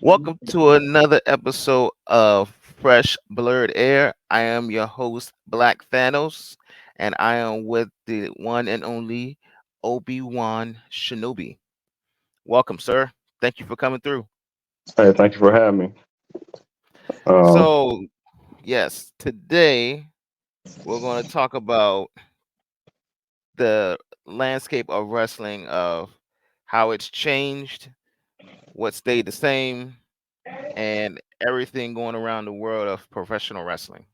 Welcome to another episode of Fresh Blerd Air. I am your host, Black Thanos, and I am with the one and only Obi-Wan Shinobi. Welcome, sir. Thank you for coming through. Hey, thank you for having me. Um, So, yes, today we're going to talk about the landscape of wrestling, of how it's changed, what stayed the same, and everything going around the world of professional wrestling.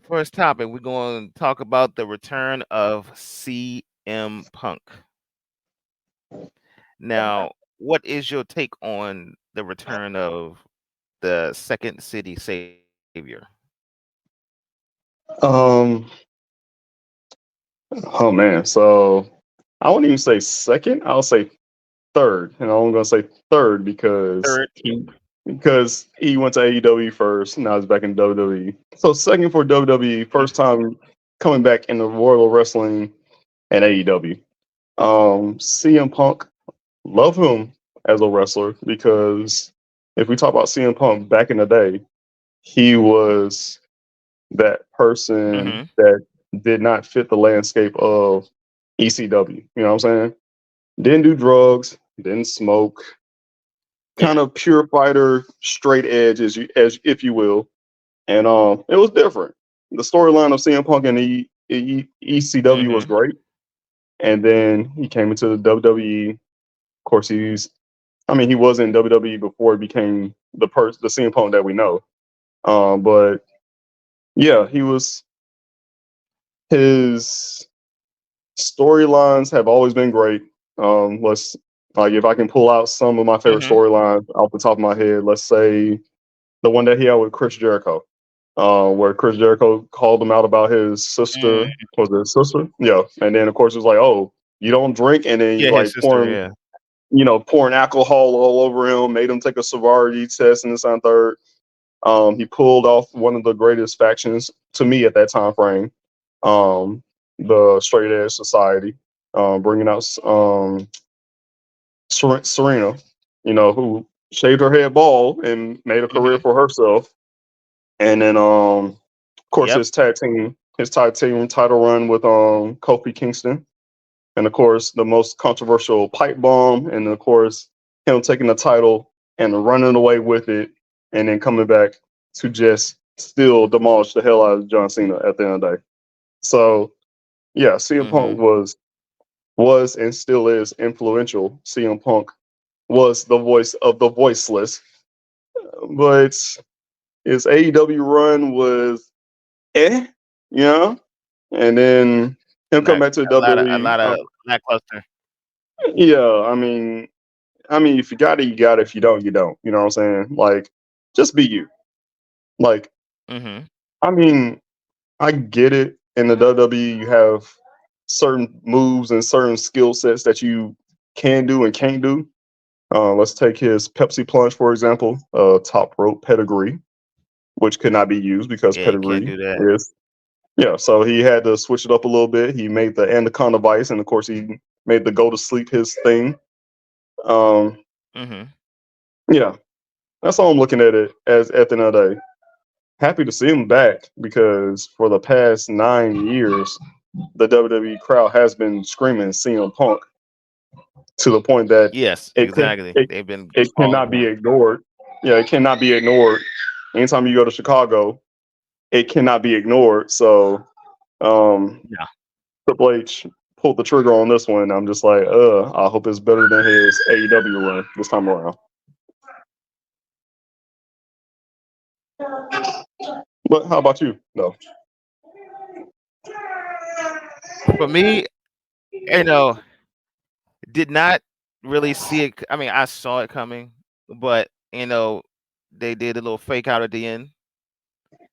First topic, we're going to talk about the return of CM Punk. Now, what is your take on the return of the Second City Savior? um, oh man, so I wouldn't even say second. I'll say third, and I'm gonna say third Third. because he went to AEW first. Now he's back in WWE. So second for WWE, Mm, first time coming back in the world of wrestling and AEW. CM Punk, love him as a wrestler because if we talk about CM Punk back in the day, he was that person mhm, that did not fit the landscape of ECW. You know what I'm saying? Didn't do drugs, didn't smoke, yeah. kind of pure fighter, straight edge, as if you will. And it was different. The storyline of CM Punk and ECW was Mhm. great, and then he came into the WWE. Of course, he was in WWE before he became the CM Punk that we know. But yeah, his storylines have always been great. Let's like if I can pull out some of my favorite Mhm. storylines off the top of my head, let's say the one that he had with Chris Jericho, where Chris Jericho called him out about his sister. Mm, Was it his sister? Yeah, and then of course it was like, oh, you don't drink, and then he's yeah, his like sister. Yeah. pouring alcohol all over him, made him take a sobriety test and this and third. He pulled off one of the greatest factions to me at that time frame, um, the Straight Edge Society, bringing out Serena, who shaved her head bald and made a career Mhm. for herself. And then, of course, Yep. his tag team title run with Kofi Kingston, and of course, the most controversial pipe bomb, and of course, him taking the title and running away with it, and then coming back to just still demolish the hell out of John Cena at the end of the day. So, yeah, CM Punk Mhm. was and still is influential. CM Punk was the voice of the voiceless, but his AEW run was you know, and then him come Like back to the a WWE. lot of lackluster. Yeah, I mean, if you got it, you got it. If you don't, you don't. You know what I'm saying? Like, just be you. Like, Mhm. I mean, I get it. In the WWE, you have certain moves and certain skill sets that you can do and can't do. Let's take his Pepsi plunge, for example, top rope pedigree, which could not be used because Yeah, you can't pedigree do that. is, yeah. So he had to switch it up a little bit. He made the Anaconda Vice, and of course, he made the go to sleep his thing. Um, Mhm. yeah, that's how I'm looking at it as at the end of the day. Happy to see him back because for the past 9 years, the WWE crowd has been screaming CM Punk to the point that Yes, it can exactly. it, They've been it calling cannot for be him. ignored. Yeah, it cannot be ignored. Anytime you go to Chicago, it cannot be ignored. So Yeah. Triple H pulled the trigger on this one. I'm just like, I hope it's better than his AEW run this time around. But how about you? No. For me, you know, did not really see it. I mean, I saw it coming, but they did a little fake out at the end.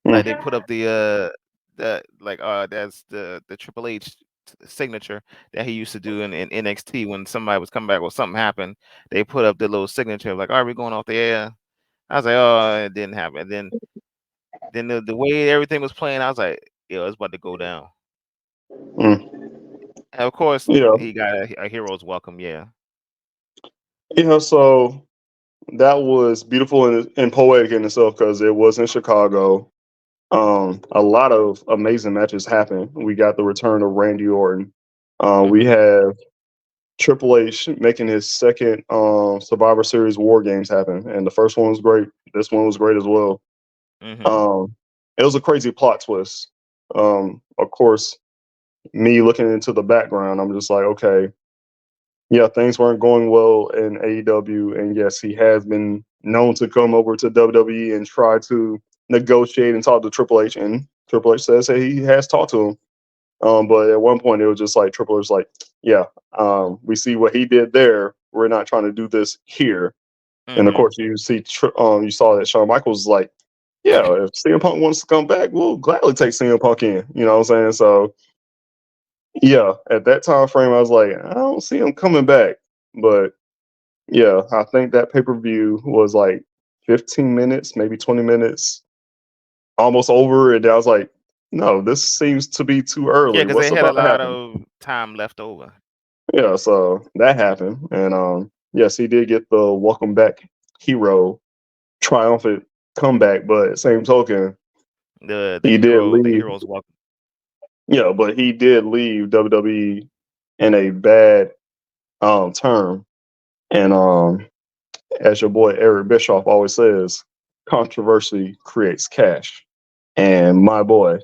Like they Mm. put up the like that's the Triple H signature that he used to do in NXT when somebody was coming back or something happened. They put up the little signature like, "Are we going off the air?" I was like, "Oh, it didn't happen." Then the way everything was playing, I was like, "Yo, it's about to go down." Mm. And of course, Yeah. he got a hero's welcome. Yeah. Yeah. So that was beautiful and poetic in itself because it was in Chicago. A lot of amazing matches happened. We got the return of Randy Orton. We Mhm. have Triple H making his second Survivor Series War Games happen, and the first one was great. This one was great as well. Mhm. Um, it was a crazy plot twist. Of course, me looking into the background, I'm just like, okay, yeah, things weren't going well in AEW, and yes, he has been known to come over to WWE and try to negotiate and talk to Triple H, and Triple H says that he has talked to him. But at one point, it was just like Triple H, like, yeah, we see what he did there. We're not trying to do this here. And of Mhm. course, you saw that Shawn Michaels was like, yeah, if CM Punk wants to come back, we'll gladly take CM Punk in. You know what I'm saying? So yeah, at that time frame, I was like, I don't see him coming back. But yeah, I think that pay per view was like 15 minutes, maybe 20 minutes, almost over. And I was like, no, this seems to be too Yeah, early. because they What's had a about to lot happen? of time left over. Yeah, so that happened. And yes, he did get the welcome back hero triumphant comeback, but same token, The he did hero, the leave. heroes walk. Yeah, but he did leave WWE in a bad term. And as your boy Eric Bischoff always says, controversy creates cash. And my boy,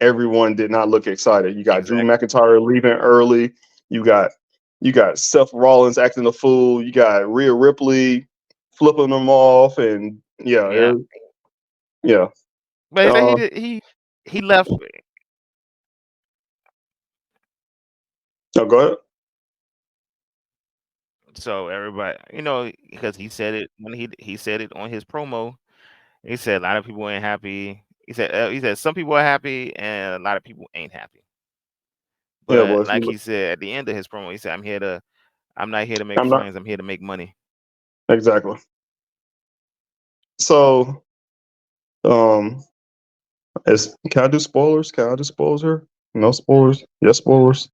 everyone did not look excited. You got Drew Exactly. McIntyre leaving early. You got Seth Rollins acting a fool. You got Rhea Ripley flipping them off, and yeah, Yeah, yeah. but he said he Uh, did. He left. no, go ahead. So everybody, because he said it when he said it on his promo. He said a lot of people ain't happy. He said some people are happy and a lot of people ain't happy. Yeah, But but if like you, he said at the end of his promo, he said, I'm not here to make I'm not friends. I'm here to make money." exactly. So, um, can I do spoilers? Can I do spoilers here? No spoilers. Yes, spoilers.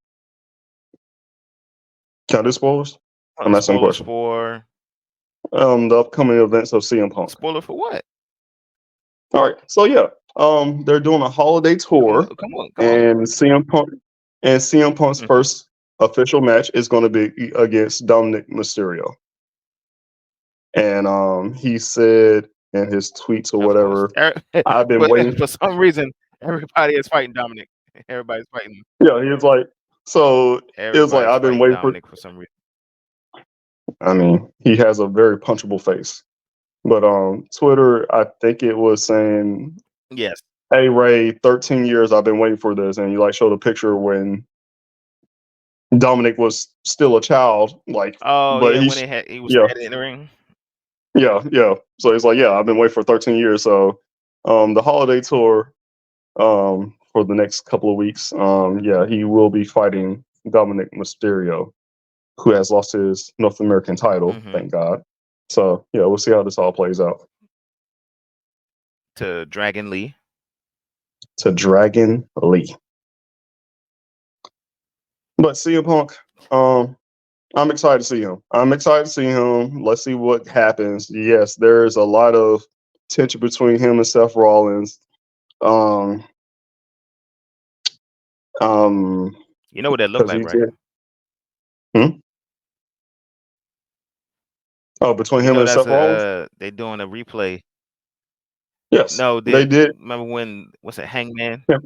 Can I do spoilers? I'm asking a Spoilers question. for The upcoming events of CM Punk. spoiler for what? All right, so yeah, they're doing a holiday Come tour, on, come on, come on. and CM Punk's Mhm. first official match is going to be against Dominic Mysterio, and he said in his tweets or Of course. whatever, I've been For waiting. for some reason, everybody is fighting Dominic. Everybody's fighting. Yeah, he was like, so it was like Everybody's I've been fighting waiting for. Dominic for some reason. I mean, he has a very punchable face, but Twitter, I think it was saying, Yes. "Hey Ray, 13 years I've been waiting for this," and you like showed a picture when Dominic was still a child, like, Oh but yeah, when he was yeah, standing in the ring. yeah. So he's like, yeah, I've been waiting for 13 years. So, the holiday tour, for the next couple of weeks, yeah, he will be fighting Dominic Mysterio, who has lost his North American title, Hmm. thank God. So, yeah, we'll see how this all plays out. To Dragon Lee. To Dragon Lee, but CM Punk, I'm excited to see him. I'm excited to see him. Let's see what happens. Yes, there's a lot of tension between him and Seth Rollins. Um, um, You know what that looked because like, he right? did. Hmm? Oh, between You him know and that's Seth Rollins. they doing a replay. Yes, No, they did did. remember when what's it, Hangman? Yeah,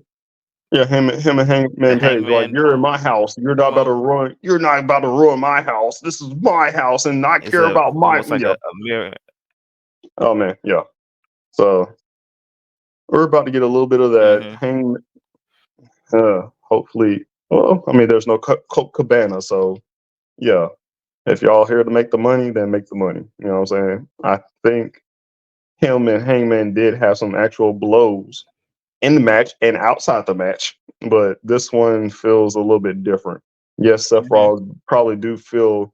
yeah, him and The Hangman Page. Like, Hangman you're in my house. You're not about to promo. ruin. You're not about to ruin my house. This is my house, and I It's care a about my. almost like Yeah. a mirror. Oh man. Yeah. So we're about to get a little bit of that. Hmm. Hopefully. Well, I mean, there's no Coke Cabana, so yeah. If y'all here to make the money, then make the money. You know what I'm saying? I think him and Hangman did have some actual blows in the match and outside the match, but this one feels a little bit different. Yes, Seth Hmm. Rollins probably do feel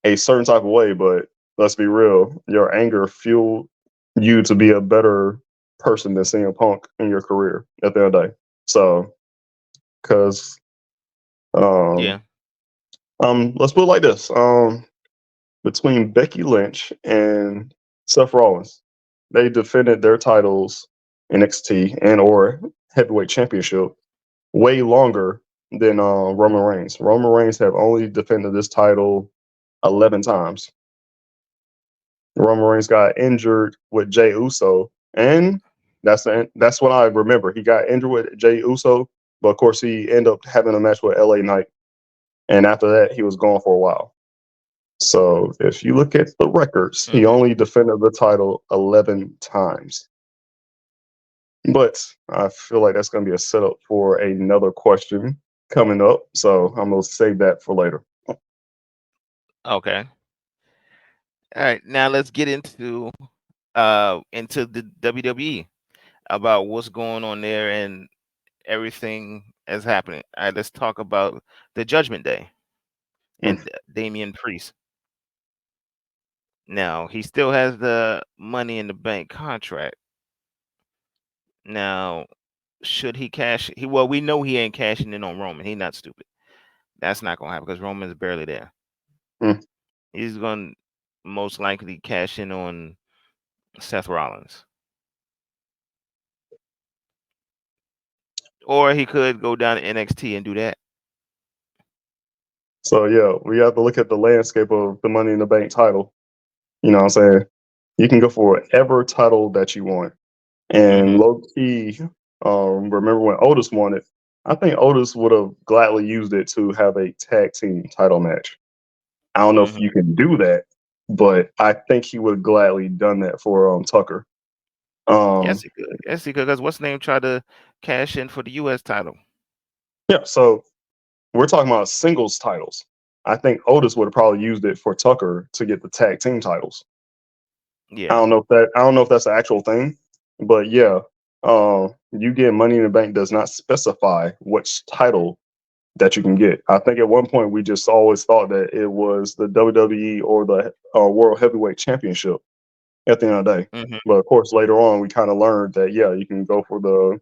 a certain type of way, but let's be real, your anger fueled you to be a better person than CM Punk in your career at the end of the day. So, because Yeah. let's put it like this. between Becky Lynch and Seth Rollins. They defended their titles, NXT and or heavyweight championship, way longer than Roman Reigns. Roman Reigns have only defended this title 11 times. Roman Reigns got injured with Jay Uso, and that's what I remember. He got injured with Jay Uso, but of course he ended up having a match with LA Knight, and after that he was gone for a while. So if you look at the records, he Hmm. only defended the title 11 times. But I feel like that's going to be a setup for another question coming up. So I'm going to save that for later. Okay. All right. Now let's get into the WWE about what's going on there and everything that's happening. All right, let's talk about the Judgment Day Mm. and Damian Priest. Now he still has the Money in the Bank contract. Now, should he cash? Well, we know he ain't cashing in on Roman. He not stupid. That's not gonna happen because Roman's barely there. Mm. He's gonna most likely cash in on Seth Rollins, or he could go down to NXT and do that. So, yeah, we have to look at the landscape of the Money in the Bank title. You know what I'm saying? You can go for whatever title that you want. And Mm-hmm. low key, remember when Otis won it? I think Otis would have gladly used it to have a tag team title match. I don't know if Mm-hmm. you can do that, but I think he would have gladly done that for Tucker. Yes, Um, he could. Yes, he could. Because what's the name tried to cash in for the U.S. title? yeah, so we're talking about singles titles. I think Otis would have probably used it for Tucker to get the tag team titles. Yeah. I don't know if that's the actual thing, but yeah, you get Money in the Bank does not specify which title that you can get. I think at one point we just always thought that it was the WWE or the World Heavyweight Championship at the end of the day. Mm-hmm. But of course, later on, we kind of learned that yeah, you can go for the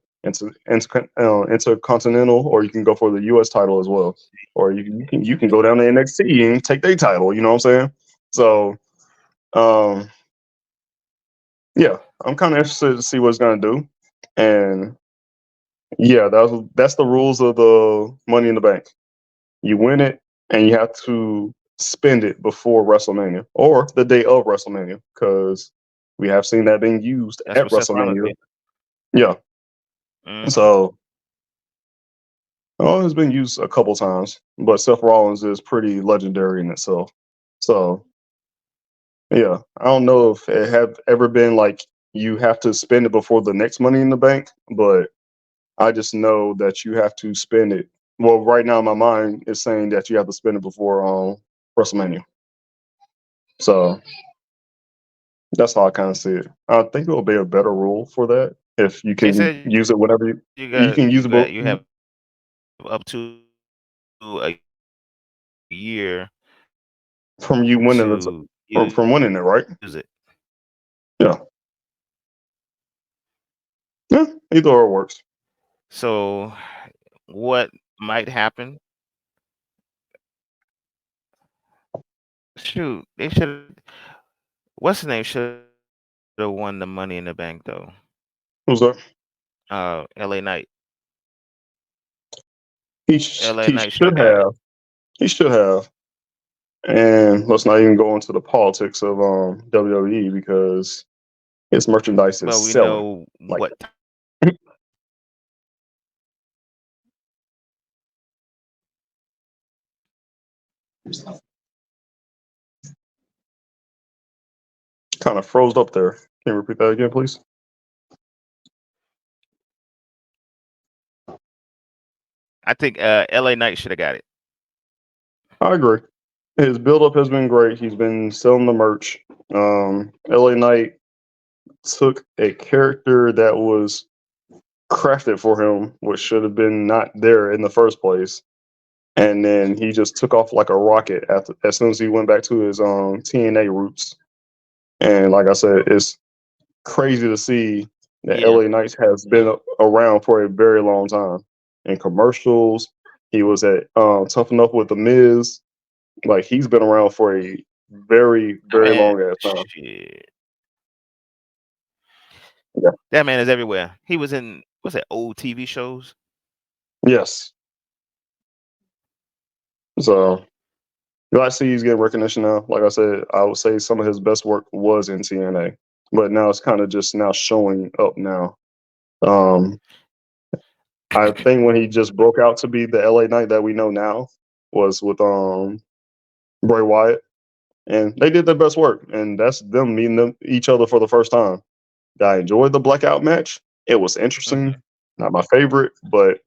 intercontinental, or you can go for the U.S. title as well, or you can go down to NXT and take their title. You know what I'm saying? So um, yeah, I'm kind of interested to see what it's gonna do, and yeah, that's the rules of the Money in the Bank. You win it, and you have to spend it before WrestleMania or the day of WrestleMania, because we have seen that being used That's at what Seth Rollins WrestleMania. did. Yeah, Mm-hmm. so it's been used a couple times, but Seth Rollins is pretty legendary in itself. So yeah, I don't know if it have ever been like you have to spend it before the next Money in the Bank, but I just know that you have to spend it. Well, right now my mind is saying that you have to spend it before WrestleMania. So that's how I kind of see it. I think it will be a better rule for that if you They can said use it whenever you can use it. you have up to a year From you winning it, to use from it. winning it, right? Yeah, yeah. Either or works. So what might happen? Shoot, they should. What's the name? Should have won the Money in the Bank though. Who's that? L.A. Knight. L.A. He Knight should have should got it. have. He should have. And let's not even go into the politics of WWE because his merchandise is Well, we selling. know Like what kind of froze up there. Can you repeat that again, please? I think L.A. Knight should have got it. I agree. His build up has been great. He's been selling the merch. LA Knight took a character that was crafted for him, which should have been not there in the first place. And then he just took off like a rocket as soon as he went back to his TNA roots. And like I said, it's crazy to see that Yeah. LA Knight has been around for a very long time. In commercials, he was at Tough Enough with the Miz. Like he's been around for a very, very Man, long ass time. shit. Yeah. That man is everywhere. He was in what's that old TV shows? Yes. So glad to see he's getting recognition now. Like I said, I would say some of his best work was in TNA, but now it's kind of just now showing up now. Um, I think when he just broke out to be the LA Knight that we know now was with Bray Wyatt, and they did their best work, and that's them meeting each other for the first time. I enjoyed the blackout match. It was Hmm. interesting, not my favorite, but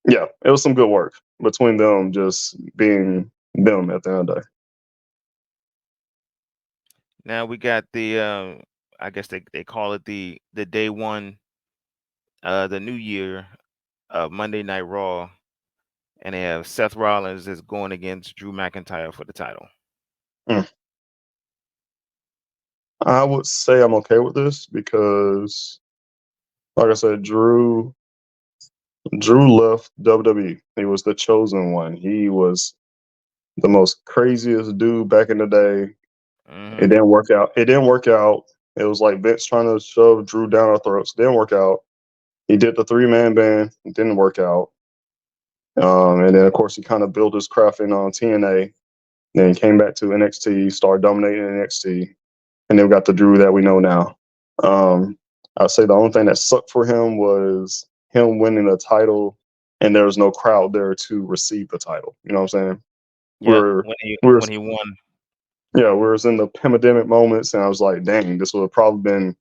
yeah, it was some good work between them just being them at the end of the day. Now we got the I guess they call it the day one, the new year of Monday Night Raw, and they have Seth Rollins is going against Drew McIntyre for the title. Mm. I would say I'm okay with this because, like I said, Drew left WWE. He was the chosen one. He was the most craziest dude back in the day. It Hmm. didn't work out. It didn't work out. It was like Vince trying to shove Drew down our throats. Didn't work out. He did the 3-man band. It didn't work out. And then of course he kind of built his craft in on TNA. Then he came back to NXT, started dominating NXT, and then we got the Drew that we know now. I'd say the only thing that sucked for him was him winning a title, and there was no crowd there to receive the title. You know what I'm saying? Yeah, We're when he we're when he won. yeah, we was in the pandemic moments, and I was like, dang, this would have probably been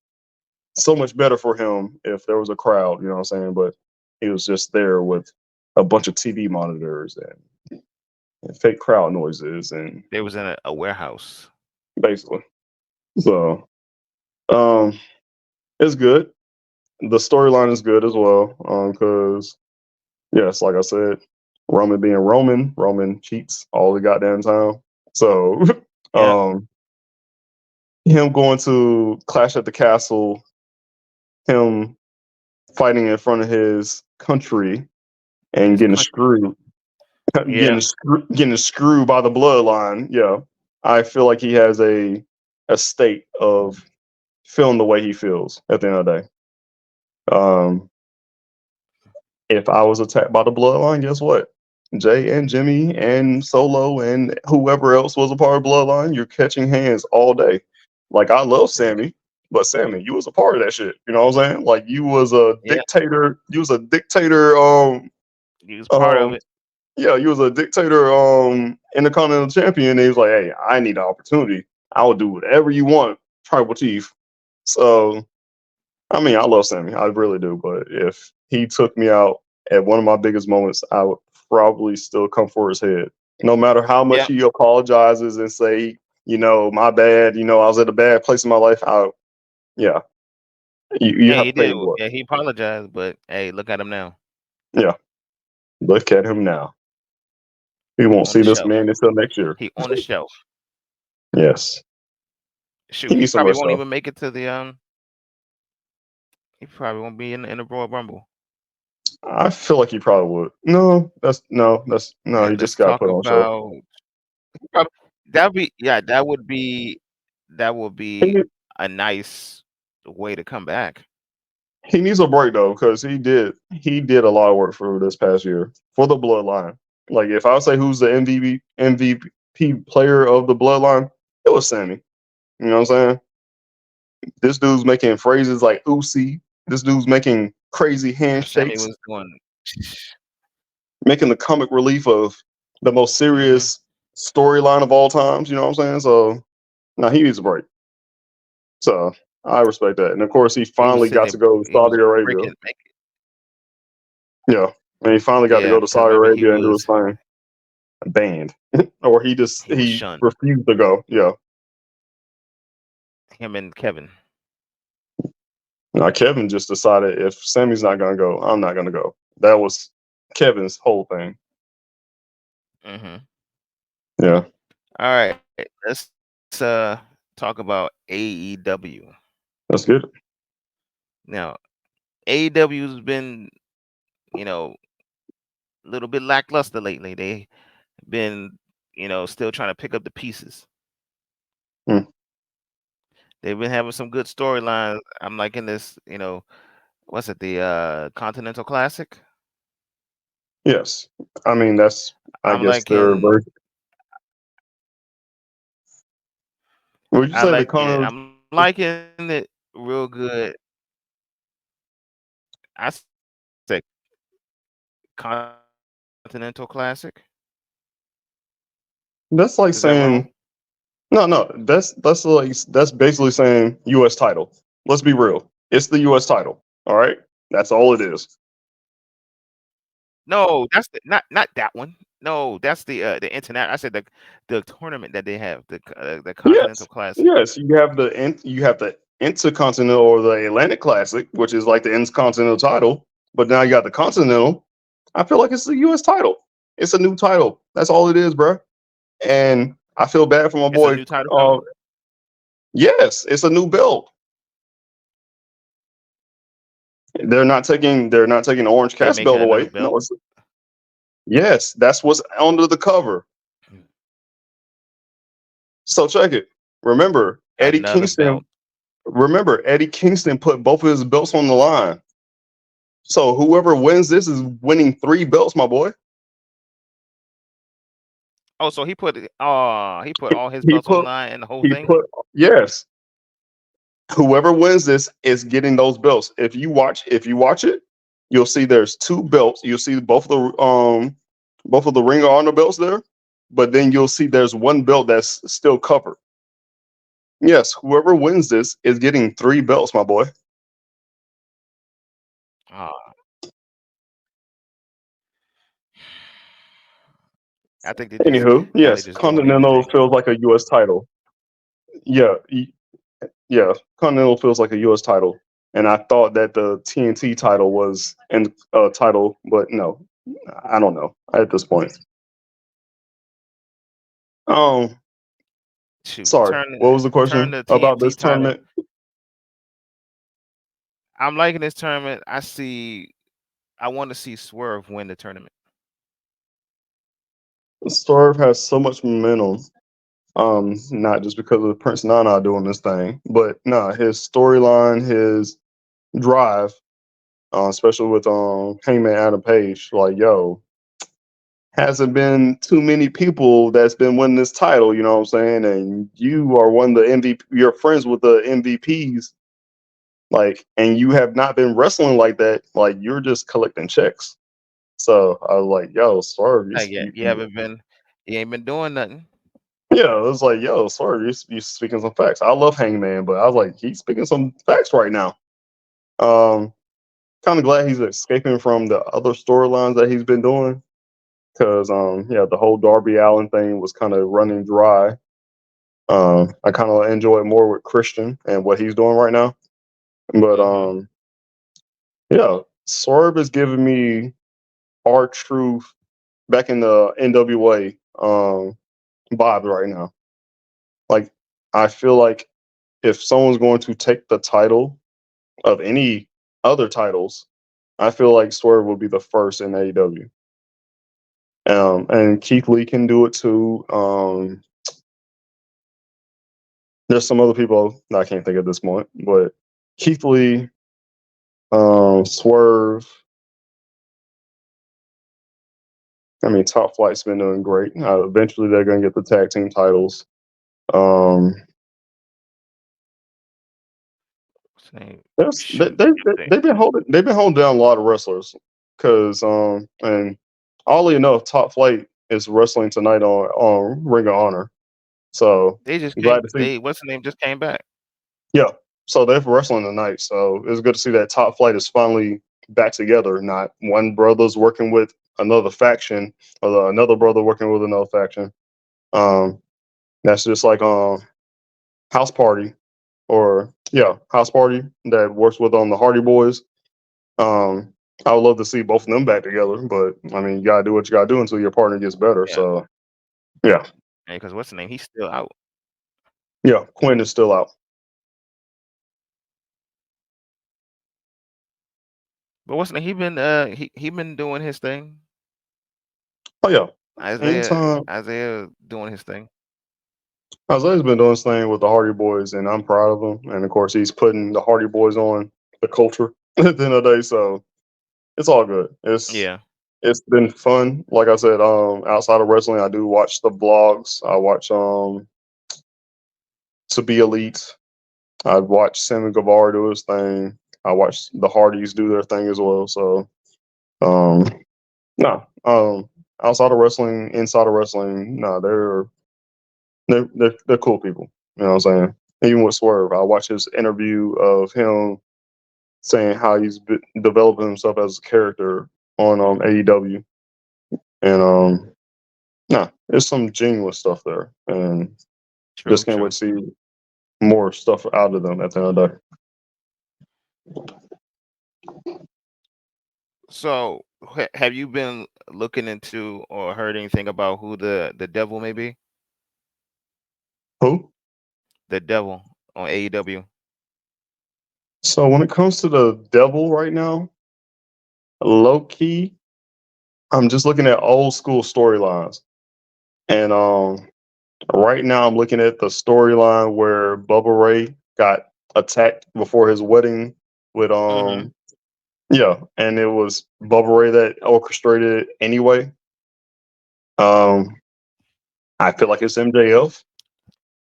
so much better for him if there was a crowd. You know what I'm saying? But he was just there with a bunch of TV monitors and fake crowd noises, and They was in a warehouse. basically, so um, it's good. The storyline is good as well, because yes, like I said, Roman being Roman, Roman cheats all the goddamn time. So, Yeah, um, him going to Clash at the Castle, him fighting in front of his country and his getting country. screwed, Yeah, getting screwed by the bloodline. Yeah, I feel like he has a state of feeling the way he feels at the end of the day. Um, if I was attacked by the bloodline, guess what? Jay and Jimmy and Solo and whoever else was a part of bloodline, you're catching hands all day. Like I love Sammy, but Sammy, you was a part of that shit. You know what I'm saying? Like you was a yeah. dictator. You was a dictator. He was part of Um, it. yeah, you was a dictator. Intercontinental champion. And he was like, hey, I need an opportunity. I will do whatever you want, tribal chief. So I mean, I love Sammy, I really do. But if he took me out at one of my biggest moments, I would probably still come for his head. No matter how much Yeah. he apologizes and say, my bad, I was at a bad place in my life. Yeah, you Yeah, have he to pay did. the blood. Yeah, he apologized, but hey, look at him now. Yeah, look at him now. We He won't on see the this shelf. man until next year. He on the shelf. Yes, he Shoot, he needs some probably rest won't though. even make it to the he probably won't be in the Royal Rumble. I feel like he probably would. That's no. He And just let's got talk put on show. about that be yeah, that would be He, a nice way to come back. He needs a break though, because he did a lot of work for this past year for the bloodline. Like if I would say who's the MVP player of the bloodline, it was Sammy. You know what I'm saying? This dude's making phrases like "oopsie." This dude's making crazy Sammy handshakes, was doing making the comic relief of the most hmm serious storyline of all times. You know what I'm saying? So now he needs a break. So I respect that. And of course, he he was finally sitting got there to go to he Saudi was Arabia. breaking make, Yeah, and he finally got to yeah, go to because Saudi remember Arabia and do his thing. Banned, or he was he shunned. refused to go. Yeah. Him and Kevin. Now Kevin just decided if Sammy's not gonna go, I'm not gonna go. That was Kevin's whole thing. Hmm. Yeah, All right, let's talk about AEW. that's good. Now, AEW's been, a little bit lackluster lately. They been, still trying to pick up the pieces. Mm, They've been having some good storylines. I'm liking this, what's it, the Continental Classic? yes, I mean that's I I'm guess their liking version. Would you I say the like yeah, Connors? I'm liking it real good. I said Continental Classic. That's like Is that saying wrong? no. That's basically saying U.S. title. Let's be real. It's the U.S. title. All right, that's all it is. No, that's not that one. No, that's the internet. I said the tournament that they have, the Continental Yes, Classic. yes. You have the Intercontinental or the Atlantic Classic, which is like the Intercontinental title. But now you got the Continental. I feel like it's the U.S. title. It's a new title. That's all it is, bro. And I feel bad for my It's a boy. new title Uh, too. yes, it's a new belt. They're not taking the Orange They Cast making belt another away. belt. No, it's yes, that's what's under the cover. Mm. So check it. Remember, Eddie Another belt. Kingston. Remember, Eddie Kingston put both of his belts on the line. So whoever wins this is winning 3 belts, my boy. Oh, so he put all his He belts on the put line and the whole he thing. put yes. Whoever wins this is getting those belts. If you watch it, you'll see there's 2 belts. You'll see both of the Ring of Honor belts there, but then you'll see there's one belt that's still covered. Yes, whoever wins this is getting 3 belts, my boy. Ah, I think they just Anywho, probably yes, just doing Continental anything. feels like a U.S. title. Yeah, yeah, Continental feels like a U.S. title, and I thought that the TNT title was an title, but no, I don't know at this point. Um, Shoot, sorry, what was the turn question the about TNT this title. tournament? I'm liking this tournament. I want to see Swerve win the tournament. Swerve has so much momentum. Not just because of Prince Nana doing this thing, but nah, his storyline, his drive, especially with Hangman Adam Page, like yo, hasn't been too many people that's been winning this title, you know what I'm saying? And you are one of the MVP, you're friends with the MVPs, like, and you have not been wrestling like that, like, you're just collecting checks. So I was like, yo, Swerve, Like, yeah, you ain't been doing nothing. yeah, it was like, yo, Swerve, you speaking some facts. I love Hangman, but I was like, he's speaking some facts right now. Um, Kind of glad he's escaping from the other storylines that he's been doing because, yeah, the whole Darby Allen thing was kind of running dry. I kind of enjoy it more with Christian and what he's doing right now. But Hmm. yeah, Swerve is giving me our truth back in the NWA vibe right now. Like I feel like if someone's going to take the title of any other titles, I feel like Swerve will be the first in AEW. And Keith Lee can do it too. There's some other people that I can't think at this point, but Keith Lee, Swerve. I mean, Top Flight's been doing great. Eventually, they're going to get the tag team titles. Um, What's his name? there's, Shoot, I think. they've been holding down a lot of wrestlers because and oddly enough, Top Flight is wrestling tonight on Ring of Honor. So They just I'm came. glad to see. They what's the name just came back. Yeah, so they're wrestling tonight. So it's good to see that Top Flight is finally back together. Not one brother's working with another faction, or another brother working with another faction. Um, that's just like House Party, or yeah, House Party that works with the Hardy Boys. Um, I would love to see both of them back together, but I mean, you gotta do what you gotta do until your partner gets better. Yeah, So yeah, because what's the name? He's still out. yeah, Quinn is still out. But what's the name? He been doing his thing. Oh yeah, Isaiah anytime Isaiah doing his thing. Isaiah's been doing his thing with the Hardy Boys, and I'm proud of him. And of course, he's putting the Hardy Boys on the culture at the end of the day. So it's all good. Yeah, It's been fun. Like I said, outside of wrestling, I do watch the vlogs. I watch To Be Elite. I watch Sammy Guevara do his thing. I watch the Hardys do their thing as well. So um, no, outside of wrestling, inside of wrestling, no, they're cool people. You know what I'm saying? Even with Swerve, I watched his interview of him saying how he's developing himself as a character on AEW, and nah, there's some genuine stuff there, and true, just can't true. wait to see more stuff out of them at the end of the day. So, have you been looking into or heard anything about who the devil may be? Who? The devil on AEW. So when it comes to the devil right now, low key, I'm just looking at old school storylines, and right now I'm looking at the storyline where Bubba Ray got attacked before his wedding with Mm-hmm. yeah, and it was Bubba Ray that orchestrated it anyway. Um, I feel like it's MJF.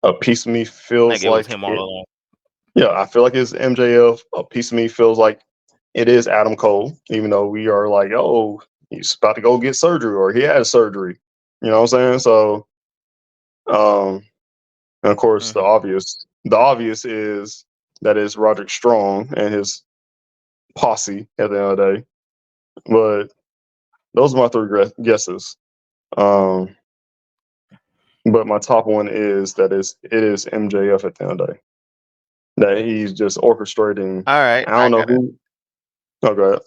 A piece of me Like feels it was like him all it. along. Yeah, I feel like it's MJF. A piece of me feels like it is Adam Cole, even though we are like, oh, he's about to go get surgery or he has surgery. You know what I'm saying? So, um, and of course, Mm-hmm. the obvious is that it's Roderick Strong and his posse at the end of the day. But those are my three guesses. Um, but my top one is that it is MJF at the end of the day. That he's just orchestrating. All right, I don't know who. Oh, go ahead.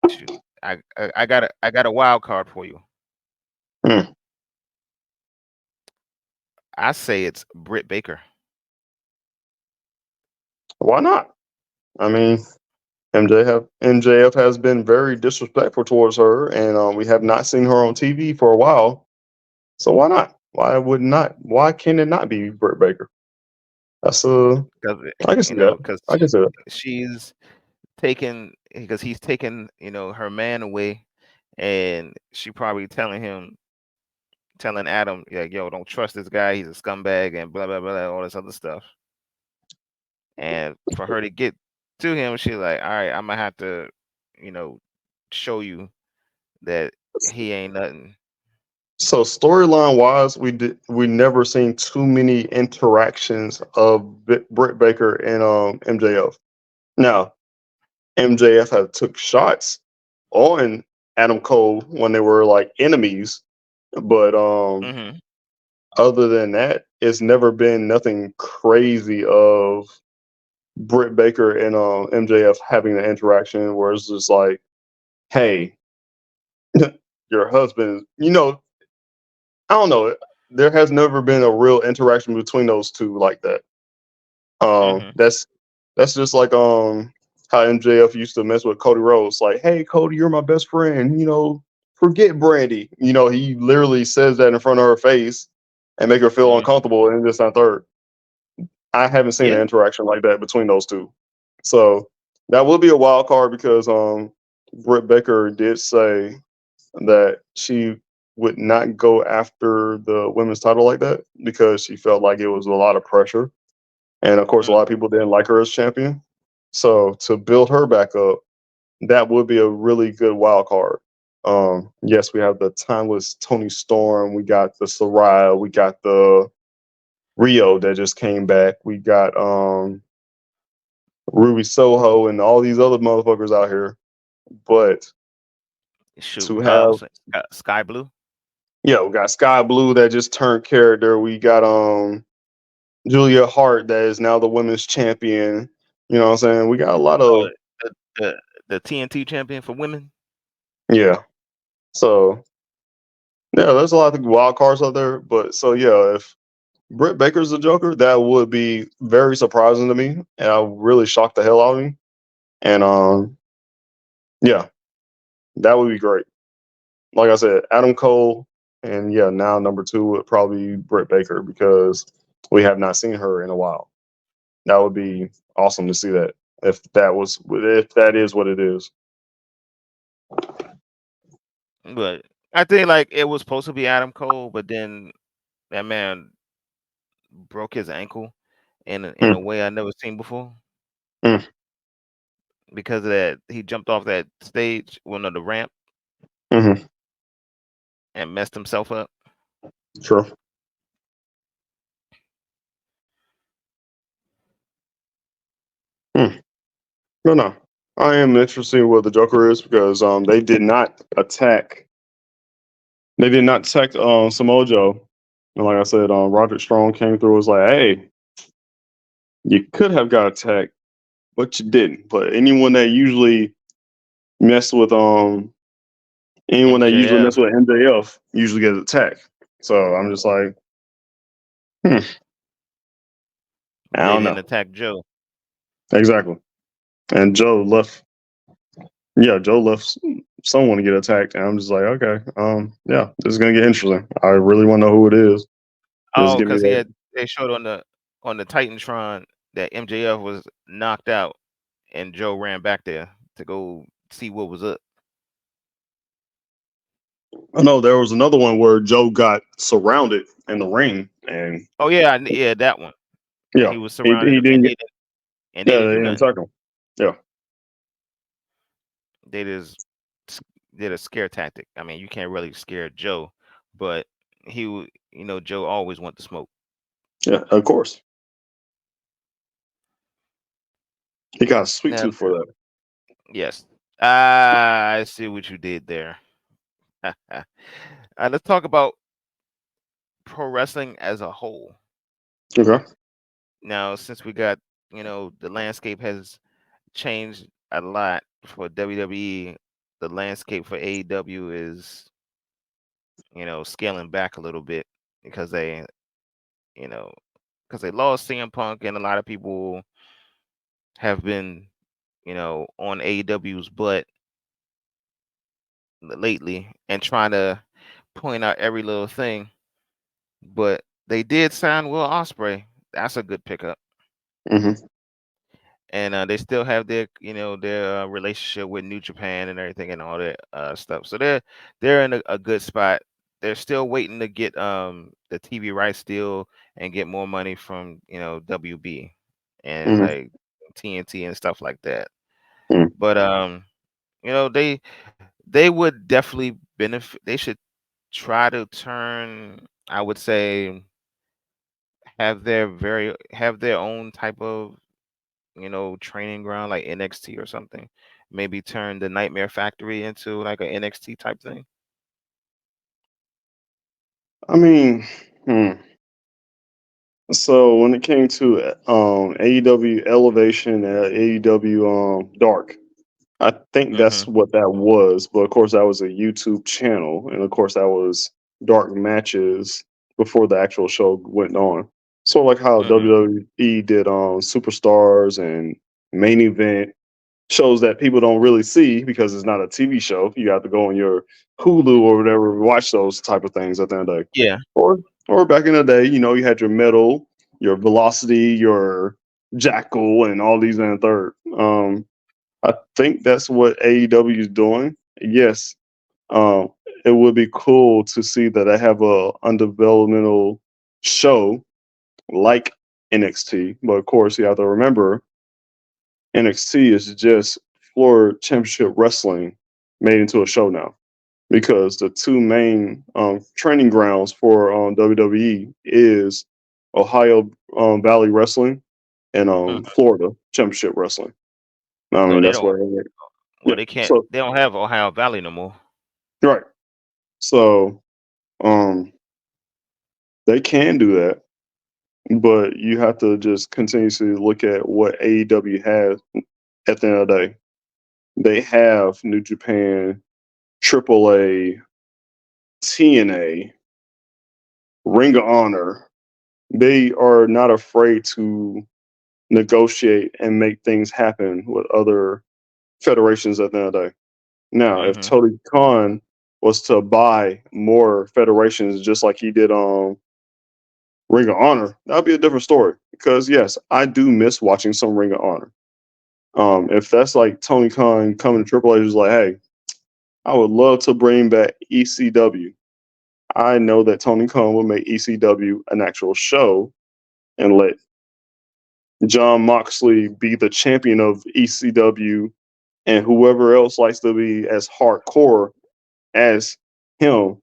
shoot, I got a wild card for you. Hmm. I say it's Britt Baker. Why not? I mean, MJF has been very disrespectful towards her, and we have not seen her on TV for a while. So why not? Why would not? Why can it not be Britt Baker? That's Because I can see that. because I can see that. she's taken because he's taken her man away, and she probably telling Adam, like, yo, don't trust this guy, he's a scumbag and blah blah blah, all this other stuff. And for her to get to him, she's like, all right, I'm gonna have to, you know, show you that he ain't nothing. So storyline wise, we never seen too many interactions of Britt Baker and MJF. Now MJF had took shots on Adam Cole when they were like enemies, but Hmm. other than that, it's never been nothing crazy of Britt Baker and MJF having an interaction where it's just like, hey, your husband, I don't know. There has never been a real interaction between those two like that. Um, Hmm. that's that's just like how MJF used to mess with Cody Rhodes, like, hey Cody, you're my best friend, forget Brandy. He literally says that in front of her face and make her feel Hmm. uncomfortable and this and third. I haven't seen an Yeah. interaction like that between those two. So that will be a wild card because Britt Baker did say that she would not go after the women's title like that because she felt like it was a lot of pressure. And of course, a lot of people didn't like her as champion. So to build her back up, that would be a really good wild card. Yes, we have the timeless Tony Storm. We got the Soraya. We got the Rio that just came back. We got Ruby Soho and all these other motherfuckers out here. But Shoot. to have, Sky Blue. yeah, we got Sky Blue that just turned character. We got Julia Hart that is now the women's champion. You know what I'm saying? We got a lot Oh, of the the TNT champion for women. yeah. So yeah, there's a lot of wild cards out there. But so yeah, if Britt Baker's the Joker, that would be very surprising to me, and I really shocked the hell out of me. And yeah, that would be great. Like I said, Adam Cole. And yeah, now number two would probably be Britt Baker because we have not seen her in a while. That would be awesome to see that if that is what it is. But I think like it was supposed to be Adam Cole, but then that man broke his ankle in a Mm, way I never seen before. mm, Because of that, he jumped off that stage, well, no, the ramp, mm-hmm. and messed himself up. Sure. Mm. No, no. I am interested in what the Joker is because they did not attack Samoa Joe. And like I said, Roderick Strong came through and was like, hey, you could have got attacked, but you didn't. But mess with um anyone that usually MJF, mess with MJF usually gets attacked. So I'm just like, hmm, I but they don't didn't know. attack Joe. Exactly. And Joe left someone to get attacked. And I'm just like, okay, yeah, this is gonna get interesting. I really want to know who it is. Just Oh, give me because that. they showed on the Titantron that MJF was knocked out, and Joe ran back there to go see what was up. I know there was another one where Joe got surrounded in the ring, and Oh yeah, yeah, that one. yeah, He was surrounded, he didn't and get. they Yeah, didn't they do didn't nothing. attack him. Yeah, They just did a scare tactic. I mean, you can't really scare Joe, but Joe always want the smoke. yeah, of course. He got a sweet Now, tooth for that. yes, I see what you did there. Let's talk about pro wrestling as a whole. Okay. Now, since we got, the landscape has changed a lot for WWE, the landscape for AEW is, scaling back a little bit because you know, they lost CM Punk, and a lot of people have been, on AEW's butt lately and trying to point out every little thing. But they did sign Will Ospreay. That's a good pickup. Hmm. And they still have their relationship with New Japan and everything and all that stuff. So they're in a good spot. They're still waiting to get the TV rights deal and get more money from WB and Hmm. like TNT and stuff like that. Hmm. But they would definitely benefit. They should try to turn, I would say, have their own type of training ground like NXT or something. Maybe turn the Nightmare Factory into like a NXT type thing. I mean, hmm. So when it came to AEW Elevation and AEW Dark, I think Hmm. that's what that was. But of course, that was a YouTube channel, and of course, that was dark matches before the actual show went on. So like how Hmm. WWE did Superstars and Main Event shows that people don't really see because it's not a TV show. You have to go on your Hulu or whatever to watch those type of things at the end of the day. Yeah. Or back in the day, you had your Metal, your Velocity, your Jackal, and all these and the third. I think that's what AEW is doing. Yes, um, it would be cool to see that I have a undevelopmental show like NXT, but of course you have to remember NXT is just floor championship wrestling made into a show now because the two main training grounds for WWE is Ohio Valley Wrestling and Hmm. Florida Championship Wrestling. I So mean they that's don't. where Well, yeah. they can't. So They don't have Ohio Valley no more. right. So um they can do that, but you have to just continuously look at what AEW has at the end of the day. They have New Japan, AAA, TNA, Ring of Honor. They are not afraid to negotiate and make things happen with other federations at the end of the day. Now, if Hmm. Tony Khan was to buy more federations, just like he did Ring of Honor, that'd be a different story. Because yes, I do miss watching some Ring of Honor. If that's like Tony Khan coming to Triple H is like, hey, I would love to bring back ECW. I know that Tony Khan will make ECW an actual show and let John Moxley be the champion of ECW, and whoever else likes to be as hardcore as him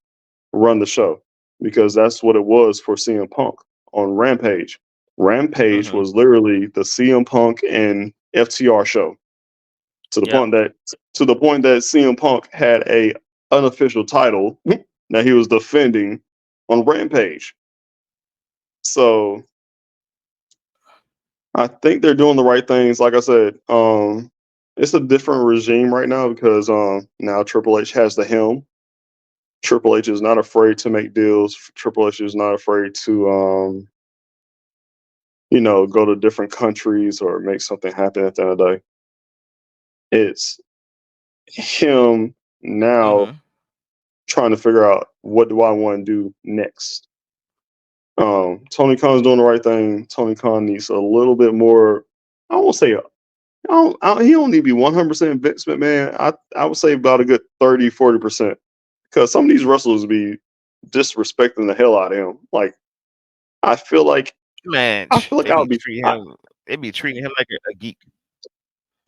run the show, because that's what it was for CM Punk on Rampage. Rampage Mm-hmm. was literally the CM Punk and FTR show, to the Yep. point that CM Punk had a unofficial title that he was defending on Rampage. So I think they're doing the right things. Like I said, it's a different regime right now because now Triple H has the helm. Triple H is not afraid to make deals. Triple H is not afraid to go to different countries or make something happen at the end of the day. It's him now Mm-hmm. trying to figure out what do I want to do next. Tony Khan's doing the right thing. Tony Khan needs a little bit more. I won't say he don't need to be 100% Vince McMahon. I would say about a good 30-40%, because some of these wrestlers be disrespecting the hell out of him. Like I feel like Man, I feel like they I'll be be treating I, him. They be treating him like a geek.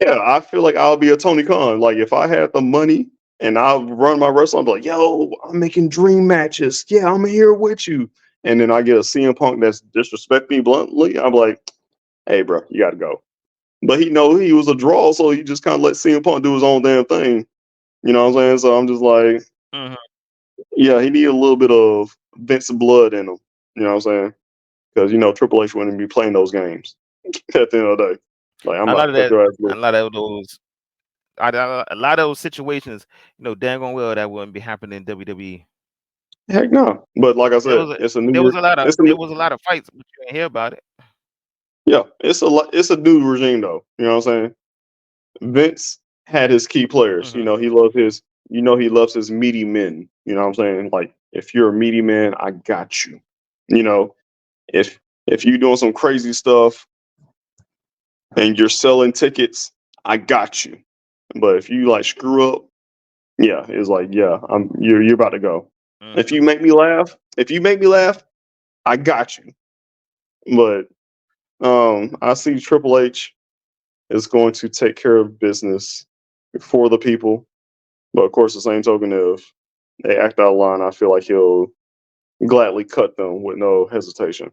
yeah, I feel like I'll be a Tony Khan. Like if I had the money and I'll run my wrestling, I'll be like, yo, I'm making dream matches. Yeah, I'm here with you. And then I get a CM Punk that's disrespect me bluntly. I'm like, hey, bro, you got to go. But he know he was a draw, so he just kind of let CM Punk do his own damn thing. You know what I'm saying? So I'm just like, Mm-hmm. yeah, he need a little bit of Vince blood in him. You know what I'm saying? Because Triple H wouldn't be playing those games at the end of the day. Like I'm A about lot to of cut that, your ass a loose. lot of those, a lot of those situations, dang on well that wouldn't be happening in WWE. Heck no. But like I said, There was a lot of, there was a lot of fights, but you didn't hear about it. yeah, it's a new regime though. You know what I'm saying? Vince had his key players. Mm-hmm. He loves his meaty men. You know what I'm saying? Like if you're a meaty man, I got you. You know, if you doing some crazy stuff and you're selling tickets, I got you. But if you like screw up, yeah, it's like, yeah, you're about to go. Mm-hmm. If you make me laugh, I got you. But I see Triple H is going to take care of business for the people. But of course, the same token, if they act out of line, I feel like he'll gladly cut them with no hesitation.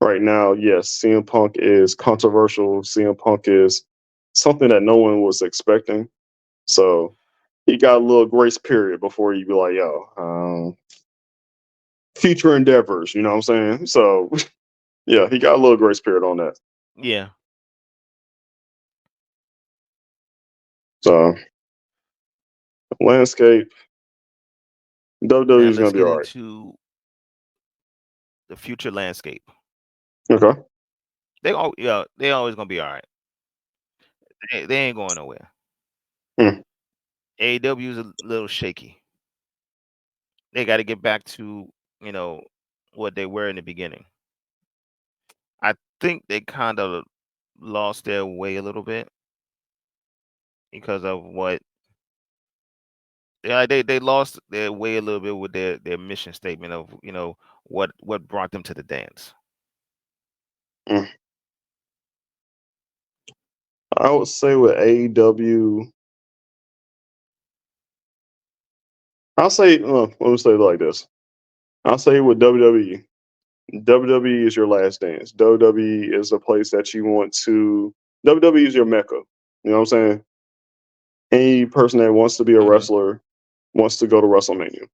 Right now, yes, CM Punk is controversial. CM Punk is something that no one was expecting. So he got a little grace period before you be like, yo, future endeavors, you know what I'm saying? So yeah, he got a little grace period on that. Yeah. So landscape, WWE Now is gonna let's be get all right. into the future landscape. Okay. They always gonna be all right. They ain't going nowhere. Hmm. AEW is a little shaky. They got to get back to you know what they were in the beginning. I think they kind of lost their way a little bit because of what. Yeah, they lost their way a little bit with their mission statement of what brought them to the dance. Hmm. I would say with AEW, I'll say, let me say it like this. I'll say with WWE, WWE is your last dance. WWE is a place that you want to, WWE is your mecca. You know what I'm saying? Any person that wants to be a Hmm. wrestler wants to go to WrestleMania.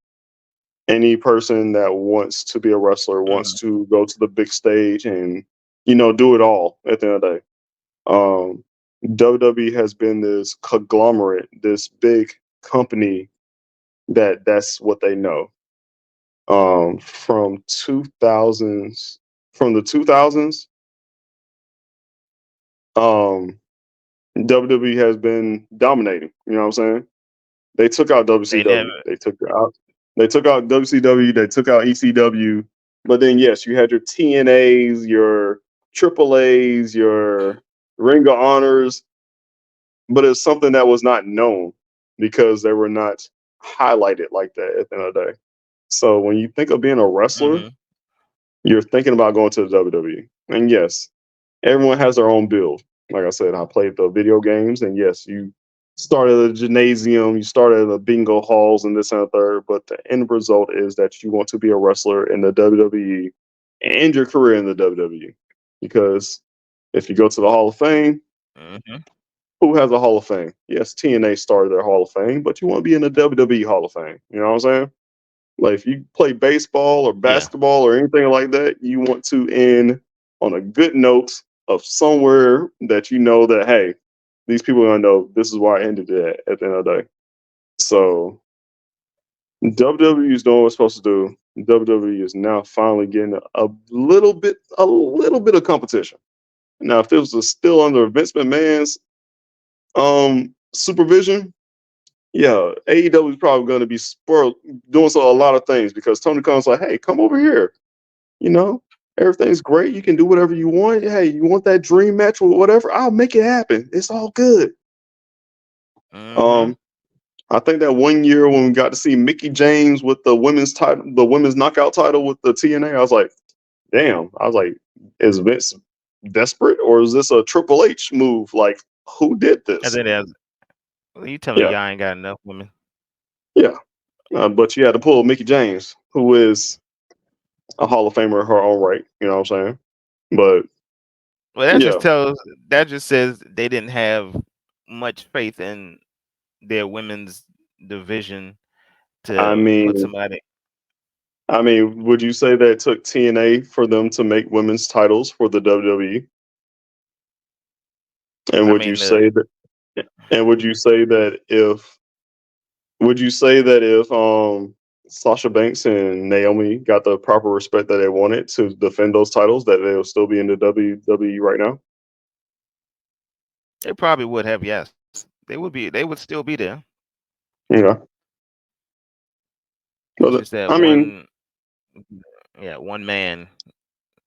Any person that wants to be a wrestler wants Hmm. to go to the big stage and, do it all at the end of the day. Um, WWE has been this conglomerate, this big company that's what they know. From 2000s, from the 2000s, um, WWE has been dominating. You know what I'm saying? They took out They never. WCW. They took out WCW. They took out ECW. But then yes, you had your TNAs, your Triple A's, your Ring of Honors, but it's something that was not known because they were not highlighted like that at the end of the day. So when you think of being a wrestler, Hmm. you're thinking about going to the WWE. And yes, everyone has their own build. Like I said, I played the video games, and yes, you started at a gymnasium, you started at the bingo halls, and this and the third. But the end result is that you want to be a wrestler in the WWE and your career in the WWE. Because if you go to the Hall of Fame, Hmm. who has a Hall of Fame? Yes, TNA started their Hall of Fame, but you want to be in the WWE Hall of Fame. You know what I'm saying? Like if you play baseball or Yeah. basketball or anything like that, you want to end on a good note of somewhere that you know that hey, these people are gonna know this is why I ended it at the end of the day. So WWE is doing what it's supposed to do. WWE is now finally getting a little bit of competition. Now, if this was still under Vince McMahon's supervision, yeah, AEW is probably going to be spoiled doing so a lot of things because Tony Khan's like, hey, come over here. You know, everything's great. You can do whatever you want. Hey, you want that dream match or whatever? I'll make it happen. It's all good. Hmm. Um, I think that one year when we got to see Mickey James with the women's title, the women's knockout title with the TNA, I was like, damn. I was like, is Vince desperate or is this a Triple H move? Like, who did And this? then there's, well, you telling me Yeah, y'all ain't got enough women? yeah. But you had to pull Mickey James, who is a Hall of Famer in her own right. You know what I'm saying? But Well, that just yeah, tells. That just says they didn't have much faith in their women's division I to put mean, somebody. would you say that it took TNA for them to make women's titles for the WWE? And I would you mean, the say that? And would you say that if Sasha Banks and Naomi got the proper respect that they wanted to defend those titles, that they'll still be in the WWE right now? they probably would have. Yes, they would be. They would still be there. Yeah, It's but just that I mean, one. Yeah, one man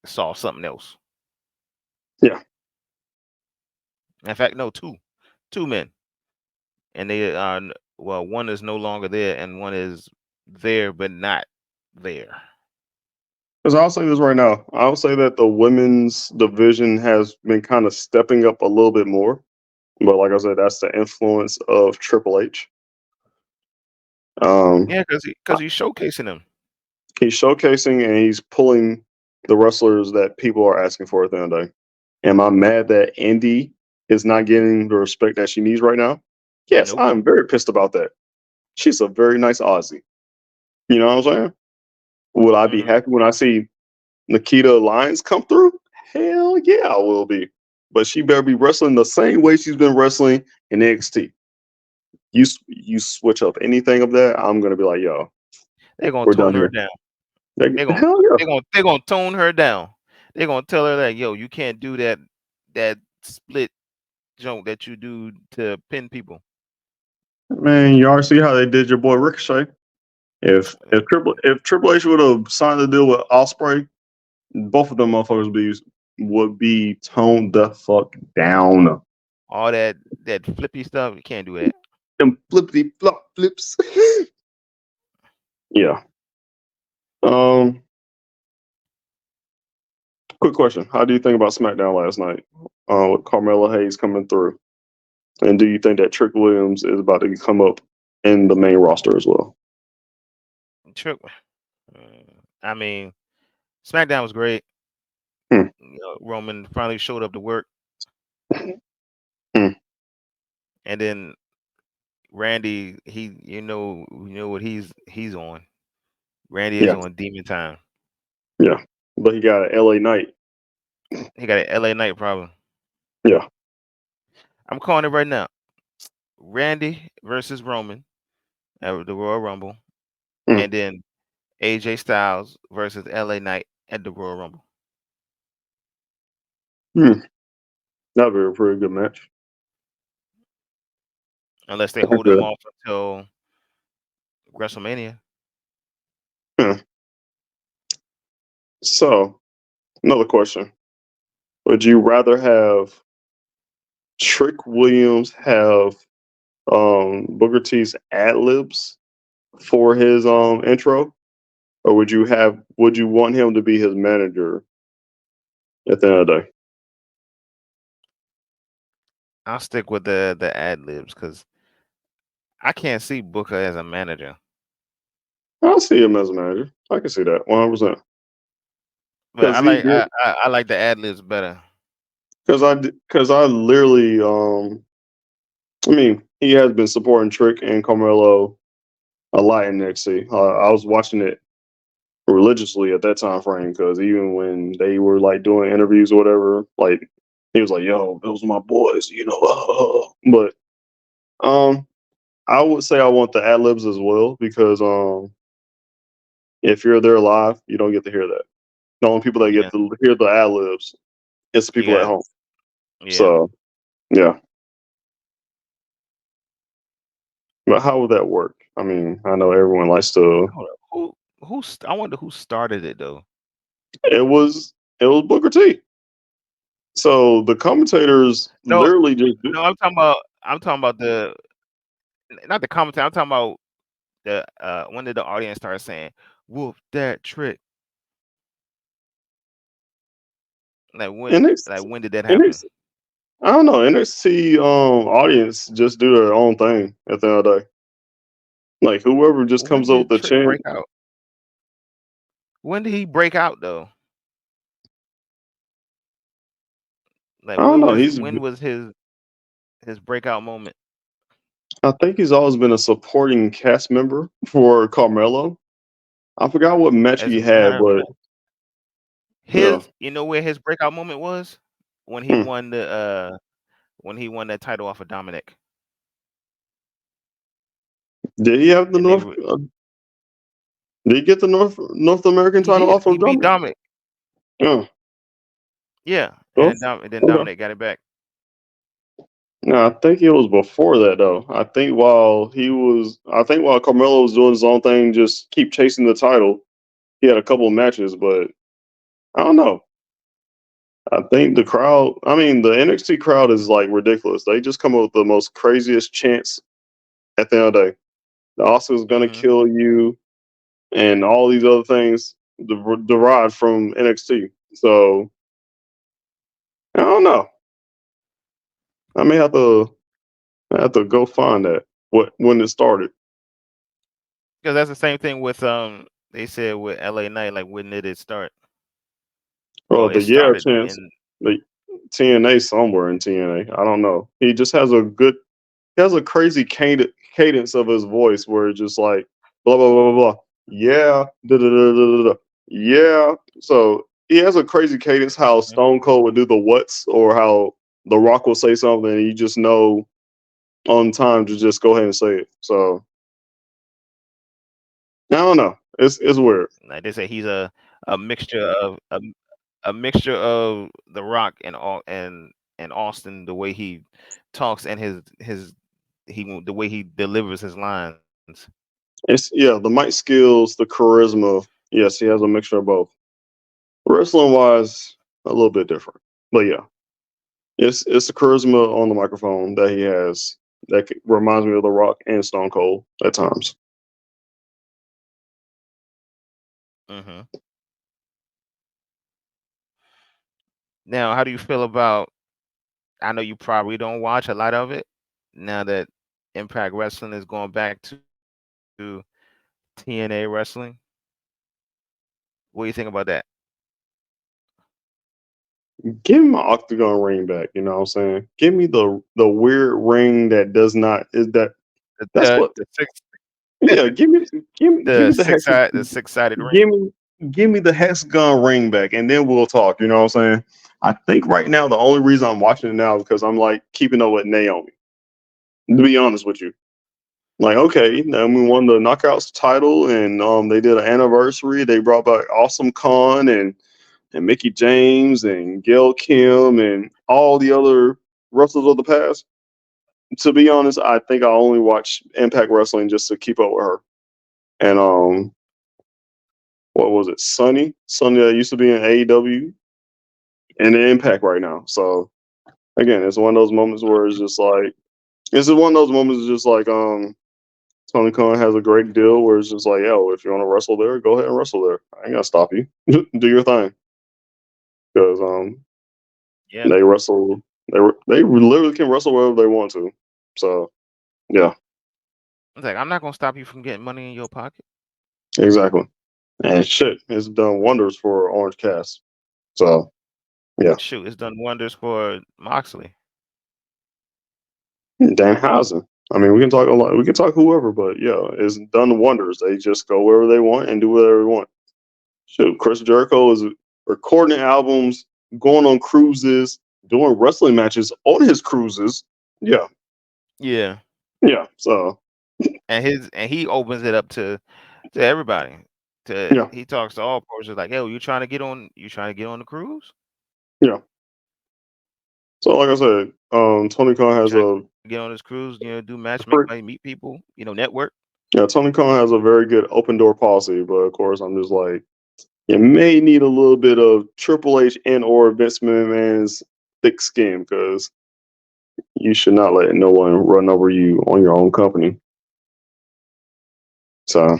saw something else. yeah. In fact, no, two men, and they are. Well, one is no longer there, and one is there but not there. Because I'll say this right now, I'll say that the women's division has been kind of stepping up a little bit more. But like I said, that's the influence of Triple H. Um, Yeah, because he's showcasing them. he's showcasing and he's pulling the wrestlers that people are asking for at the end of the day. Am I mad that Indy is not getting the respect that she needs right now? Yes, Nope. I'm very pissed about that. She's a very nice Aussie. You know what I'm saying? Will I be Hmm. happy when I see Nikita Lyons come through? Hell yeah, I will be. But she better be wrestling the same way she's been wrestling in NXT. You switch up anything of that, I'm gonna be like, yo, They're gonna we're done tone her here. down. Like, They're gonna hell yeah, they're gonna tone her down. They're gonna tell her that, yo, you can't do that split joke that you do to pin people. man. You already see how they did your boy Ricochet. If Triple H would have signed the deal with Osprey, both of them motherfuckers would be toned the fuck down. All that flippy stuff, you can't do that. Them flippity flop flips. Yeah. Um. Quick question: how do you think about SmackDown last night? With Carmelo Hayes coming through, and do you think that Trick Williams is about to come up in the main roster as well? Trick. I mean, SmackDown was great. Hmm. Roman finally showed up to work, Hmm. and then Randy, he, you know what he's on. Randy is Yeah. on demon time. Yeah. But he got an LA Knight. He got an LA Knight problem. Yeah. I'm calling it right now. Randy versus Roman at the Royal Rumble, Hmm. and then AJ Styles versus LA Knight at the Royal Rumble. Hmm. That'd be a pretty good match. Unless they I can hold see him that. off until WrestleMania. Hmm. So, another question: would you rather have Trick Williams have Booker T's ad libs for his intro, or would you want him to be his manager at the end of the day? I'll stick with the ad libs because I can't see Booker as a manager. I'll see him as a manager. I can see that 100% But because he did. I like the ad libs better. Because I literally I mean he has been supporting Trick and Carmelo a lot in NXT. I was watching it religiously at that time frame because even when they were like doing interviews or whatever, like he was like, "Yo, those are my boys," you know. But um, I would say I want the ad libs as well because if you're there live, you don't get to hear that. The only people that get Yeah, to hear the ad libs is the you people at got home. yeah. So yeah, but how would that work? I mean, I know everyone likes to. Hold up. I wonder who started it though. It was Booker T. So the commentators No, literally just no, I'm talking about the not the commentary. I'm talking about the when did the audience start saying "whoop that trick"? Like NXT, when did that happen? NXT, I don't know. NXT audience just do their own thing at the end of the day. Like whoever just When comes up with did the Trick chant. break out? When did he break out though? Like I don't know. when was his breakout moment I think he's always been a supporting cast member for Carmelo. I forgot what match as he a had, but yeah. his you know where his breakout moment was when he Hmm. won the when he won that title off of Dominic Did he have the and they North? Did he get the North American he title did off he of beat Dominic? Dominic. Yeah. Yeah, Well, and then okay. Dominic got it back. No, I think it was before that though. I think while Carmelo was doing his own thing, just keep chasing the title. He had a couple of matches, but I don't know. I think the crowd. I mean, the NXT crowd is like ridiculous. They just come up with the most craziest chants at the end of the day. The Oscar's gonna Hmm. kill you, and all these other things derived from NXT. So I don't know. I may have to go find that when it started. Because that's the same thing with they said with LA Knight, like when did it start? Well, Well, the it yeah started chance, in the TNA somewhere in TNA. I don't know. He just has he has a crazy cadence of his voice where it's just like blah blah blah blah blah. Yeah, da da da da da. Da. Yeah. So he has a crazy cadence how Mhm. Stone Cold would do the what's or how The Rock will say something and you just know on time to just go ahead and say it. So I don't know. It's weird. Like they say he's a mixture of a mixture of The Rock and all and Austin, the way he talks and the way he delivers his lines. It's yeah, the mic skills, the charisma. Yes, he has a mixture of both. Wrestling wise, a little bit different, but yeah, it's the charisma on the microphone that he has that reminds me of The Rock and Stone Cold at times. Hmm. Now, how do you feel about? I know you probably don't watch a lot of it now that Impact Wrestling is going back to TNA Wrestling. What do you think about that? Give me my octagon ring back. You know what I'm saying? Give me the weird ring that does not is that that's what. The six Yeah, give me the hex. the 6-sided ring. Give me give me the hexagon ring back, and then we'll talk. You know what I'm saying? I think right now the only reason I'm watching it now is because I'm like keeping up with Naomi. To be honest with you, like okay, Naomi won the Knockouts title, and they did an anniversary. They brought back Awesome Khan and Mickey James and Gail Kim and all the other wrestlers of the past. To be honest, I think I only watch Impact Wrestling just to keep up with her. and what was it? Sunny that used to be in AEW and the Impact right now. So again, it's one of those moments where it's just like this is one of those moments just like Tony Khan has a great deal where it's just like, yo, if you want to wrestle there, go ahead and wrestle there. I ain't gonna stop you. Do your thing because Yeah. they wrestle. They literally can wrestle wherever they want to. So yeah, It's like I'm not gonna stop you from getting money in your pocket. exactly. And shit, it's done wonders for Orange Cast. So yeah, Shoot, it's done wonders for Moxley. Danhausen. I mean, we can talk a lot. We can talk whoever, but yeah, it's done wonders. They just go wherever they want and do whatever they want. Shoot, Chris Jericho is recording albums, going on cruises, doing wrestling matches on his cruises. Yeah, Yeah. yeah. So And he opens it up to everybody. yeah, He talks to all pros like, "Yo, you trying to get on the cruise? yeah. So like I said, Tony Khan You has trying to a get on this cruise, do match, make money, pretty, meet people, network." yeah. Tony Khan has a very good open door policy, but of course, I'm just like, you may need a little bit of Triple H and or Vince McMahon's thick skin because you should not let no one run over you on your own company. So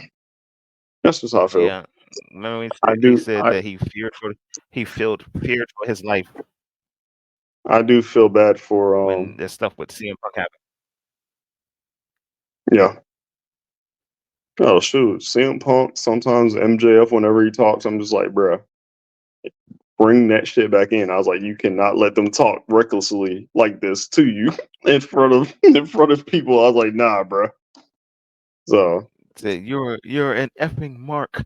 that's just how I feel. Yeah. Remember when I he do, said I, that he felt feared for his life I do feel bad for, when the stuff with CM Punk happened. yeah. Oh shoot, CM Punk. Sometimes MJF. Whenever he talks, I'm just like, bruh, bring that shit back in. I was like, you cannot let them talk recklessly like this to you in front of people. I was like, nah, bruh. So Said you're an effing mark.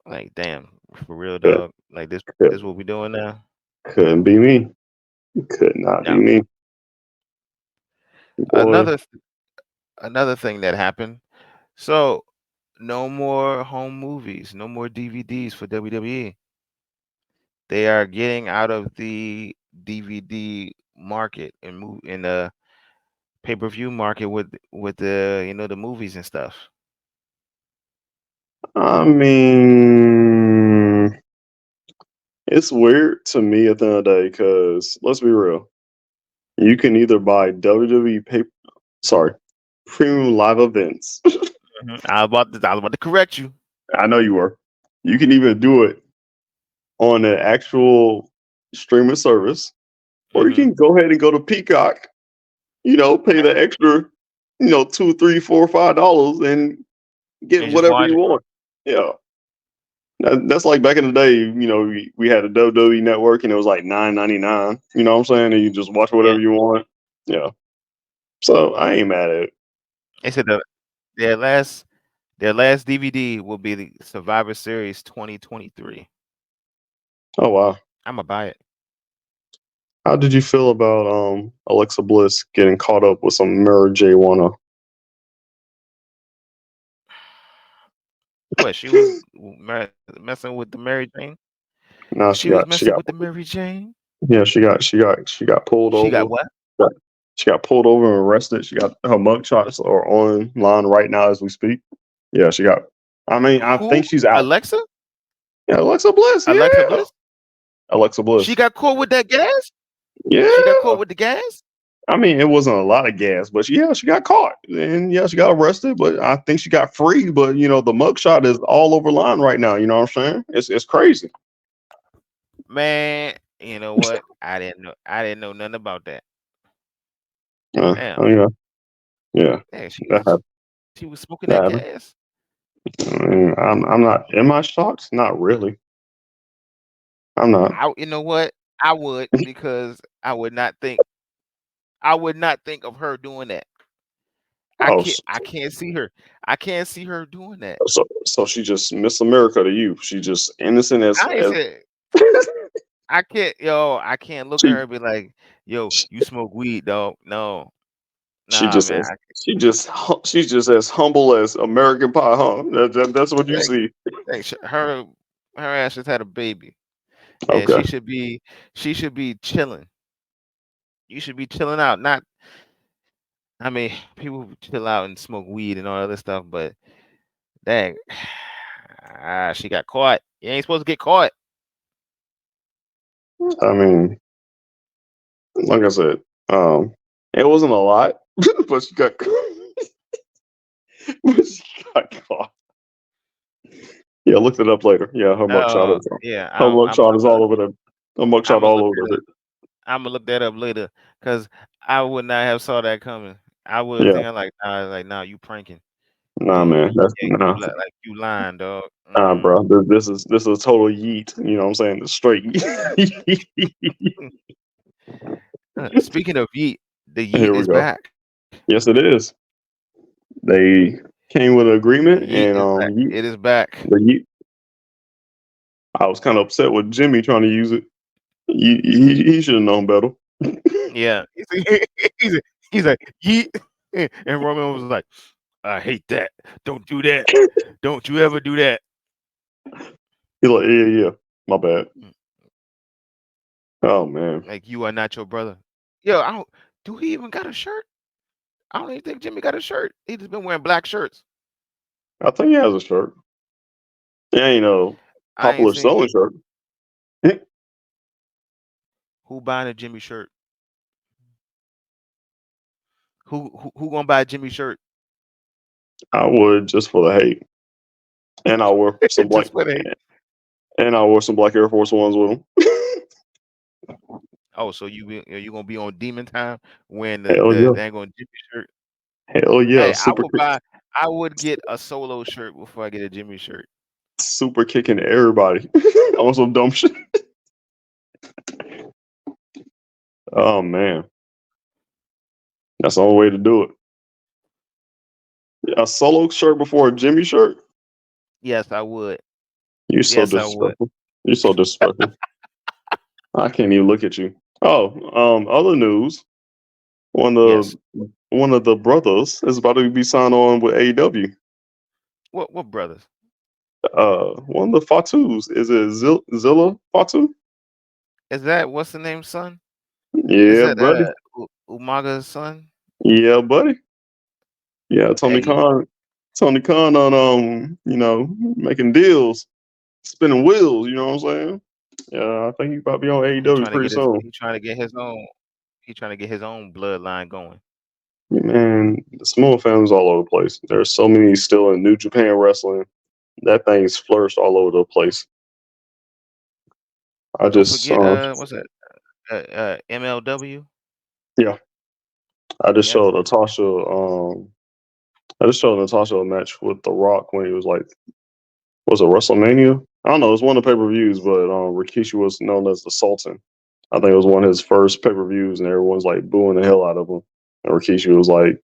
Like, damn, for real, could, dog. Like could, this what we doing now? couldn't be me. Could not be No. me, boy. Another another thing that happened. So no more home movies, no more DVDs for WWE. They are getting out of the DVD market and move in the pay-per-view market with the the movies and stuff. I mean, it's weird to me at the end of the day because let's be real. You can either buy WWE sorry, premium live events. Mhm. I was about to correct you. I know you were. You can even do it on an actual streaming service, or you Hmm. can go ahead and go to Peacock. Pay the extra, $2, $3, $4, $5, and get And just whatever watch you it. want. Yeah, that's like back in the day. We had a WWE network, and it was like $9.99. You know what I'm saying? And you just watch Yeah. whatever you want. Yeah. So I ain't mad at it. They said their last their last DVD will be the Survivor Series 2023. Oh wow. I'm gonna buy it. How did you feel about Alexa Bliss getting caught up with some marijuana? What she was messing with the Mary Jane? Now She was messing with the Mary Jane. yeah, she got pulled She got over. what? Got- She got pulled over and arrested. She got her mugshots are online right now as we speak. Yeah, she got. I mean, I Who? think she's out. Alexa? Yeah, Alexa Bliss. Alexa Yeah, Bliss? Alexa She Bliss. got caught with that gas? She got Yeah. caught with the gas? I mean, it wasn't a lot of gas, but yeah, she got caught and yeah, she got arrested. But I think she got free. But the mugshot is all over line right now. You know what I'm saying? It's crazy. Man, you know what? I didn't know nothing about that. Damn. Oh yeah, yeah. Hey, That happened. she was smoking That that happened. gas. I mean, I'm not. Am I shocked? Not really. I'm not. You know what? I would because I would not think of her doing that. Oh, I can't see her. I can't see her doing that. so she just Miss America to you. She just innocent as I ain't said I can't look at she her and be like, yo, you smoke weed, dog. No. she Nah, just man. as she's just as humble as American Pie, huh? That's what you Hey, see. hey, her ass just had a baby. And Okay. she should be chilling. You should be chilling out, not I mean, people chill out and smoke weed and all other stuff, but dang, she got caught. You ain't supposed to get caught. I mean, like I said, it wasn't a lot, but she got but she got caught. Yeah, looked it up later. Yeah, Yeah, her mugshot is I'm all over the her mugshot gonna all look over that up. the I'm gonna look that up later because I would not have saw that coming. I would yeah. think nah, you pranking. Nah, man, that's nah, Like you lying, dog. nah, Mm-mm. bro. This is a total yeet. You know what I'm saying? It's straight. Speaking of yeet, the yeet Here we is go. back. Yes, it is. They came with an The agreement, yeet and is back. yeet, It is back. the yeet. I was kind of upset with Jimmy trying to use it. He should have known better. Yeah. He's, he's like yeet, and Roman was like, I hate that. Don't do that. Don't you ever do that. He's like, yeah, my bad. Mm, Oh man, like you are not your brother. Yo, I don't. Do he even got a shirt? I don't even think Jimmy got a shirt. He just been wearing black shirts. I think he has a shirt. Yeah, I ain't popular seen selling shirt. who buying a Jimmy shirt. Who gonna buy a Jimmy shirt I would just for the hate, and just for the? I wore some black Air Force Ones with him. Oh, so you gonna be on demon time wearing Hell the yeah, dang on Jimmy shirt? hell yeah, Hey, I would get a solo shirt before I get a Jimmy shirt. super kicking everybody on some dumb shit. Oh man, that's the only way to do it. A solo shirt before a Jimmy shirt? Yes, I would. You're so Yes, I would. disrespectful. You're so disrespectful. I can't even look at you. Oh, other news. One of Yes. one of the brothers is about to be signed on with AEW. What brothers? One of the Fatus is it Zilla Fatu? Is that what's the name, son? Is Yeah, that buddy. Umaga's son? Yeah, buddy. Yeah, Hey, Tony Khan on making deals, spinning wheels. You know what I'm saying? Yeah, I think he's about to be on he AEW trying to pretty get his soon. he trying to get his own he trying to get his own bloodline going. Man, the Samoa fans all over the place. There's so many still in New Japan wrestling. That thing's flourished all over the place. I Don't just forget what's that? MLW? yeah, I just Yep. showed Natasha. I just showed Natasha a match with The Rock when he was like, was it WrestleMania? I don't know. It was one of the pay per views, but Rikishi was known as the Sultan. I think it was one of his first pay per views, and everyone's like booing the hell out of him. And Rikishi was like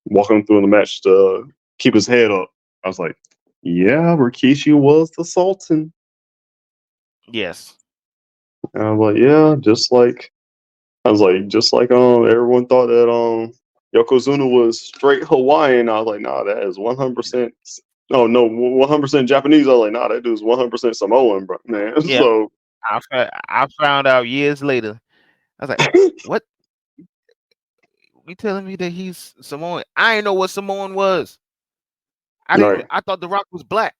walking through the match to keep his head up. I was like, yeah, Rikishi was the Sultan. Yes. And I was like, yeah, just like everyone thought that Yokozuna was straight Hawaiian. I was like, nah, that is 100%. Oh no, 100% Japanese. I was like, nah, that dude's 100% Samoan, bro, man. Yep. So I found out years later. I was like, "What? You telling me that he's Samoan? I didn't know what Samoan was. I didn't. right, I thought The Rock was black.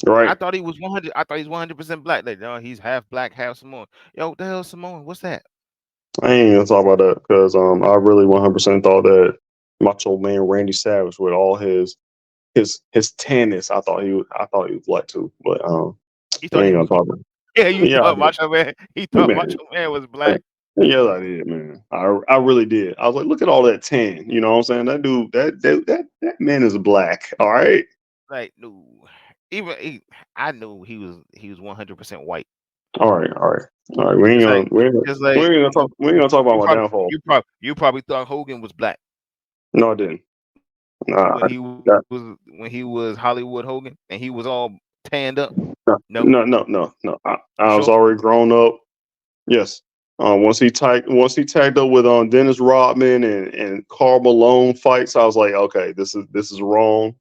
I right. thought he was 100. I thought he's 100% black. Like, no, he's half black, half Samoan. Yo, what the hell, is Samoan? What's that? I ain't gonna talk about that because I really 100% thought that Macho Man Randy Savage with all his tanness, I thought he was black too, but You I thought ain't he gonna was. talk about. Yeah, you Yeah, I thought did. Macho Man. He thought Man, Macho Man was black. yes, I did, man. I really did. I was like, look at all that tan. You know what I'm saying? That dude, that man is black. All right. Like, no. Even I knew he was 100% white. All right. All right. All right. We ain't Just like gonna we ain't, just we like ain't gonna talk we ain't gonna talk about you my probably downfall. you probably thought Hogan was black No, I didn't. Nah, that, when he was Hollywood Hogan and he was all tanned up. no, No, no. you I was sure? already grown up. Yes. Once he tagged up with Dennis Rodman and Karl Malone fights, I was like, okay, this is wrong.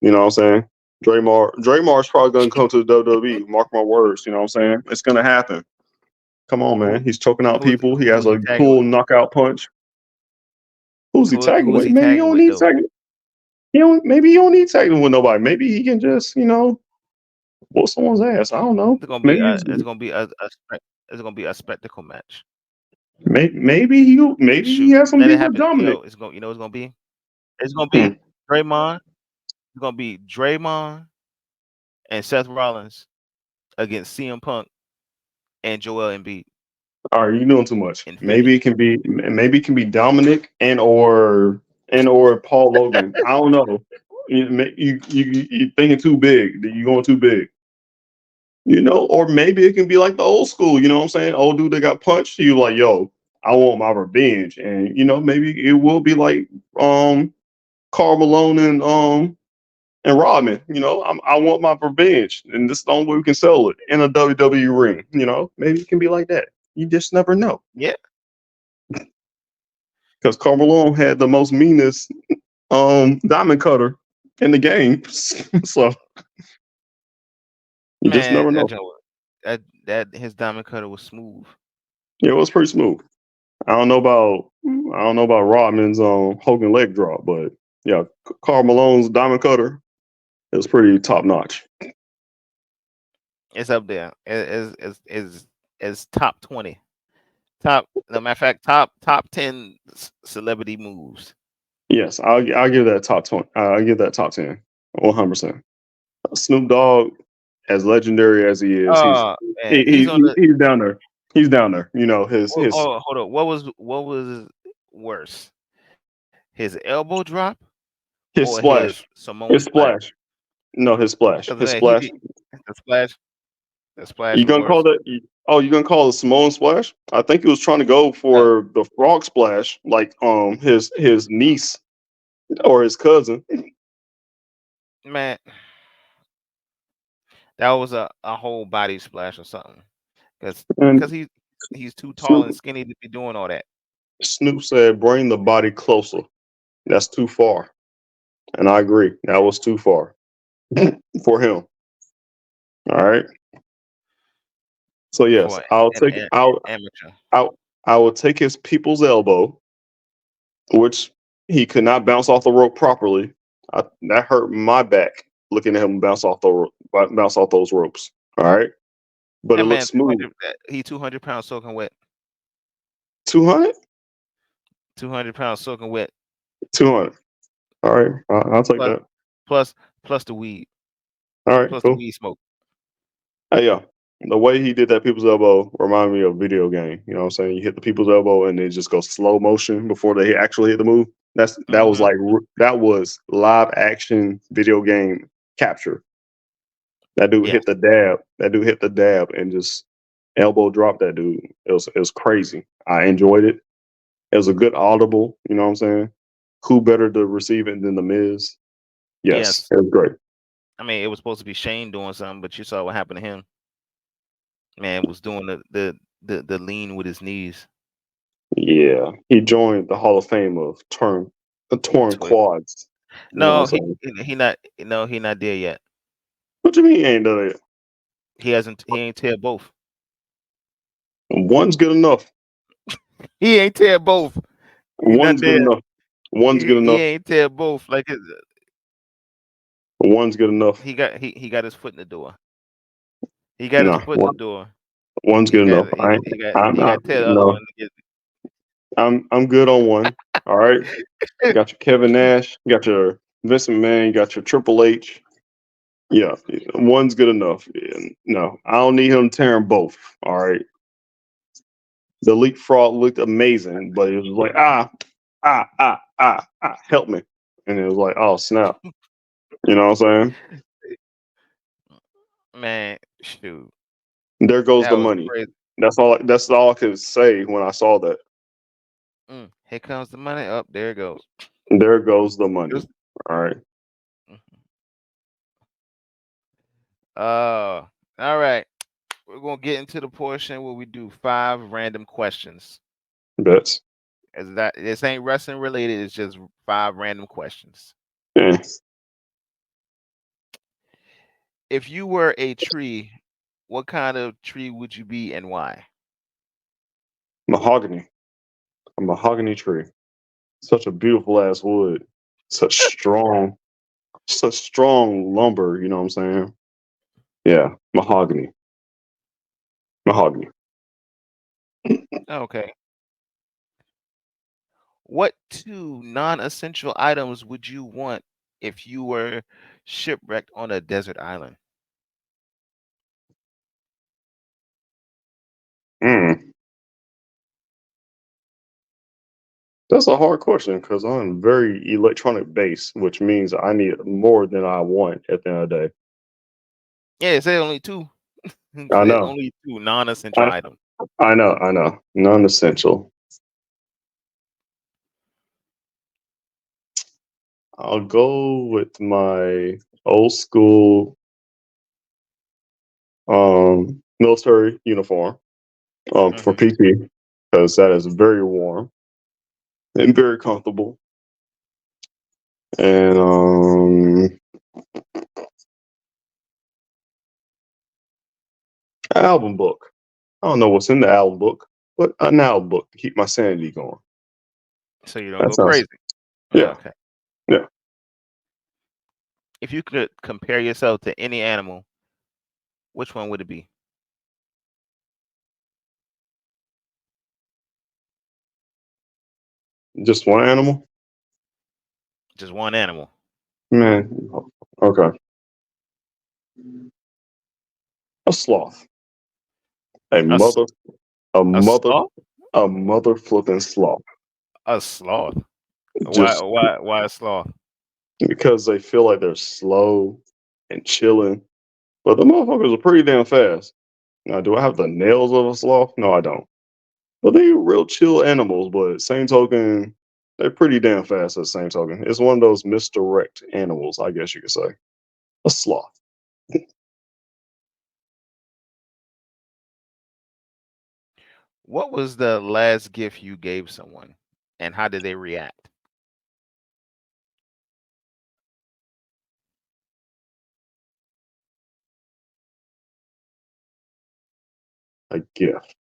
You know what I'm saying? Draymar's probably gonna come to the WWE. Mark my words. You know what I'm saying? It's gonna happen. Come on, man. Who He's choking out who was people. He who has was he a tagging cool with? knockout punch. Who's he tagging Who is with? he Maybe you tagging don't with need though? tagging. Maybe you don't need tagging with nobody. Maybe he can just, whoop someone's ass. I don't know. Maybe It's gonna be a spectacle match. maybe he Shoot, has some let it beef with happen. Dominic. It's gonna be. It's gonna Hmm. be Draymond. It's gonna be Draymond and Seth Rollins against CM Punk and Joel Embiid All right, you're doing too much. in Philly. Maybe it can be Dominic and or Paul Logan. I don't know. You thinking too big. You going too big. Or maybe it can be like the old school. You know what I'm saying? Old dude that got punched. You like, yo, I want my revenge, and maybe it will be like Karl Malone and Rodman. I want my revenge, and this is the only way we can sell it in a WWE ring. Maybe it can be like that. You just never know. Yeah, Because Carmelo had the most meanest diamond cutter in the game. So you just man, never know. that his diamond cutter was smooth. Yeah, it was pretty smooth. I don't know about Rodman's Hogan leg drop, but yeah, Karl Malone's diamond cutter is pretty top notch. It's up there. It's top 20. Top. No matter of fact, top 10 celebrity moves. Yes, I'll give that top 20. I'll give that top 10, 100%. Snoop Dogg, as legendary as he is, he's Oh man, he, he's he, on he- the. he's down there. He's down there. His Oh, hold on. What was worse? His elbow drop or his his splash, Samoan his splash? splash. No, his splash, Because his he splash. did the splash. The splash You was gonna call worse. that? Oh, you gonna call it Samoan splash? I think he was trying to go Uh, for the frog splash, like his niece or his cousin. man, that was a whole body splash or something. Because And he's too tall and Snoop skinny to be doing all that. Snoop said, "Bring the body closer." That's too far, and I agree. That was too far for him. All right. So yes, For I'll take an amateur. I will take his people's elbow, which he could not bounce off the rope properly. That hurt my back looking at him bounce off those ropes. All right, but That it looks man, smooth. 200 pounds soaking wet. 200, 200 pounds soaking wet. 200. All right, I'll take Plus that. plus plus the weed. All right, Plus the cool. weed smoke. Hey, yeah, the way he did that people's elbow reminded me of a video game. You know what I'm saying? You hit the people's elbow and it just goes slow motion before they actually hit the move. Hmm. That was live action video game capture. That dude Yeah. hit the dab. That dude hit the dab and just elbow dropped that dude. It was crazy. I enjoyed it. It was a good audible. You know what I'm saying? Who better to receive it than the Miz? Yes, Yes. it was great. I mean, it was supposed to be Shane doing something, but you saw what happened to him. Man was doing the lean with his knees. Yeah, he joined the Hall of Fame of torn Twist. quads. You know what I'm No, saying? he not there yet. What you mean he ain't done it? He ain't tear both. One's good enough. He ain't tear both. He not One's good there. enough. One's good He enough. ain't tear both. Like One's good enough. he got his foot in the door. He got his No, foot in the door. one's good enough. I'm He not. got to tear the other No, one to I'm good on one. All right. get. Got your Kevin Nash. Got your Vince McMahon. You got your Triple H. Yeah, one's good enough. Yeah, no, I don't need him tearing both. All right. The leapfrog looked amazing, but it was like help me, and it was like, oh snap. You know what I'm saying? Man, shoot, There goes that the was money. crazy. That's all I could say when I saw that. Here comes the money. Up there it goes. There goes the It money. was- All right. all right. We're gonna get into the portion where we do 5 random questions. Bets. As that this ain't wrestling related. It's just 5 random questions. Yeah. If you were a tree, what kind of tree would you be and why? Mahogany. A mahogany tree. Such a beautiful ass wood. Such strong lumber. You know what I'm saying? Yeah, mahogany, mahogany. Okay. What two non-essential items would you want if you were shipwrecked on a desert island? Mm, that's a hard question because I'm very electronic based, which means I need more than I want at the end of the day. Yeah, it said only two. It I said know, only two non-essential I, items. I know. Non-essential. I'll go with my old school military uniform for Hmm. PT because that is very warm and very comfortable. And album book. I don't know what's in the album book, but an album book to keep my sanity going. So you don't That go sounds crazy. yeah, Okay. yeah. If you could compare yourself to any animal, which one would it be? Just one animal, Just one animal. man. Okay, a sloth, a A s- mother, a a mother, sloth? a mother flipping sloth. A sloth. Why? Just Why? Why a sloth? because they feel like they're slow and chilling, but the motherfuckers are pretty damn fast. Now, do I have the nails of a sloth? No, I don't. But they're real chill animals, but same token, they're pretty damn fast at the same token. It's one of those misdirect animals, I guess you could say. A sloth. What was the last gift you gave someone, and how did they react? A gift.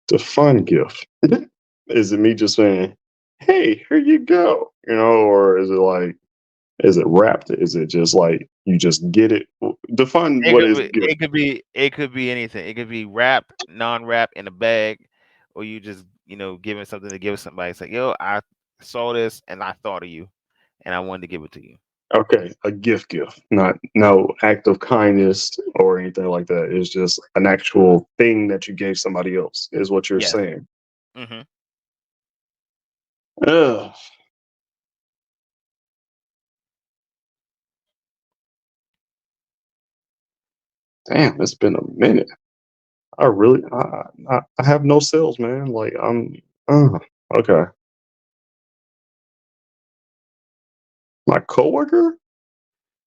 It's a fun gift. Is it me just saying, hey, here you go? You know, or is it like, is it wrapped? Is it just like you just get it? Define It what could is be. gift. It could be anything. It could be wrap, non-wrap in a bag, or you just giving something to give somebody. It's like, yo, I saw this and I thought of you, and I wanted to give it to you. Okay, a gift, not no act of kindness or anything like that. It's just an actual thing that you gave somebody else, is what you're Yes. saying. Hmm. Ugh, damn, it's been a minute. I really, I have no sales, man. Like okay. My coworker,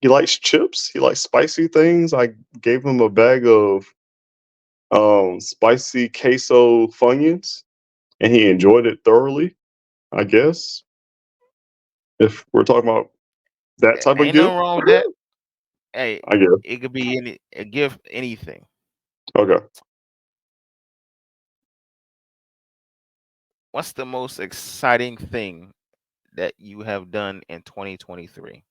he likes chips. He likes spicy things. I gave him a bag of spicy queso funyuns, and he enjoyed it thoroughly. I guess if we're talking about that type of Ain't nothing gift, wrong with that. Hey, I guess. it could be any a gift, anything. Okay. What's the most exciting thing that you have done in 2023?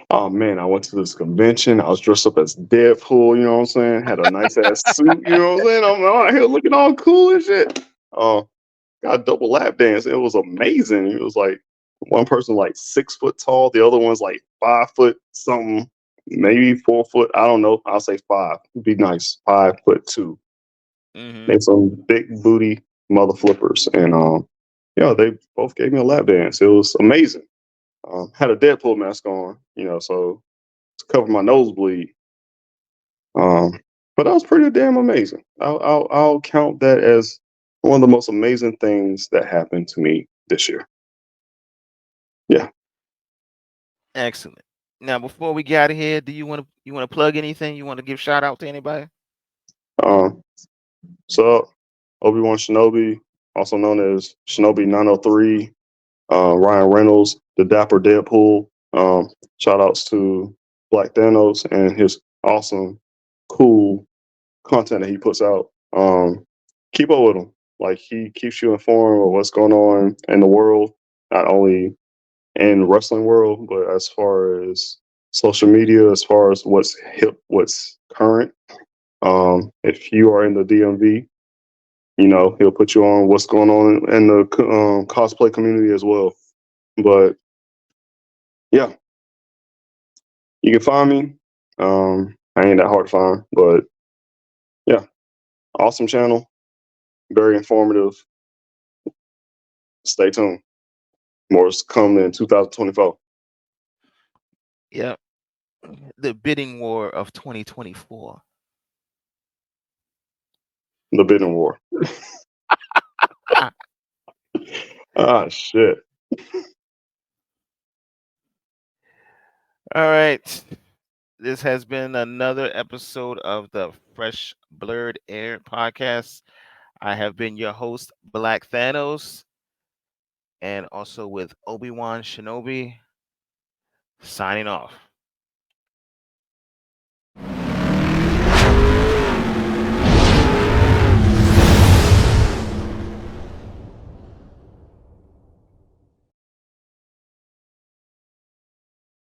Oh man, I went to this convention. I was dressed up as Deadpool. You know what I'm saying? Had a nice ass suit. You know what I'm saying? I'm out here looking all cool and shit. Got a double lap dance. It was amazing. It was like one person like 6 foot tall, the other one's like 5 foot something, maybe 4 foot. I don't know. I'll say five. Be nice. 5 foot two. Hmm. They some big booty mother flippers, and yeah, they both gave me a lap dance. It was amazing. Had a Deadpool mask on, you know, so to cover my nosebleed. Um, but that was pretty damn amazing. I'll count that as one of the most amazing things that happened to me this year. Yeah. Excellent. Now, before we get out of here, do you want to plug anything? You want to give shout out to anybody? Um, so Obi-Wan Shinobi, also known as Shinobi 903, Ryan Reynolds, the dapper Deadpool. Shout outs to Black Thanos and his awesome, cool content that he puts out. keep up with him. Like he keeps you informed of what's going on in the world, not only in wrestling world, but as far as social media, as far as what's hip, what's current. If you are in the DMV, he'll put you on what's going on in the cosplay community as well. But yeah, you can find me. I ain't that hard to find, but yeah, awesome channel, very informative. Stay tuned. More is coming in 2024. Yep. The bidding war of 2024. The bidding war. Ah, shit. All right. This has been another episode of the Fresh Blerd Air podcast. I have been your host, Black Thanos, and also with Obi-Wan Shinobi, signing off.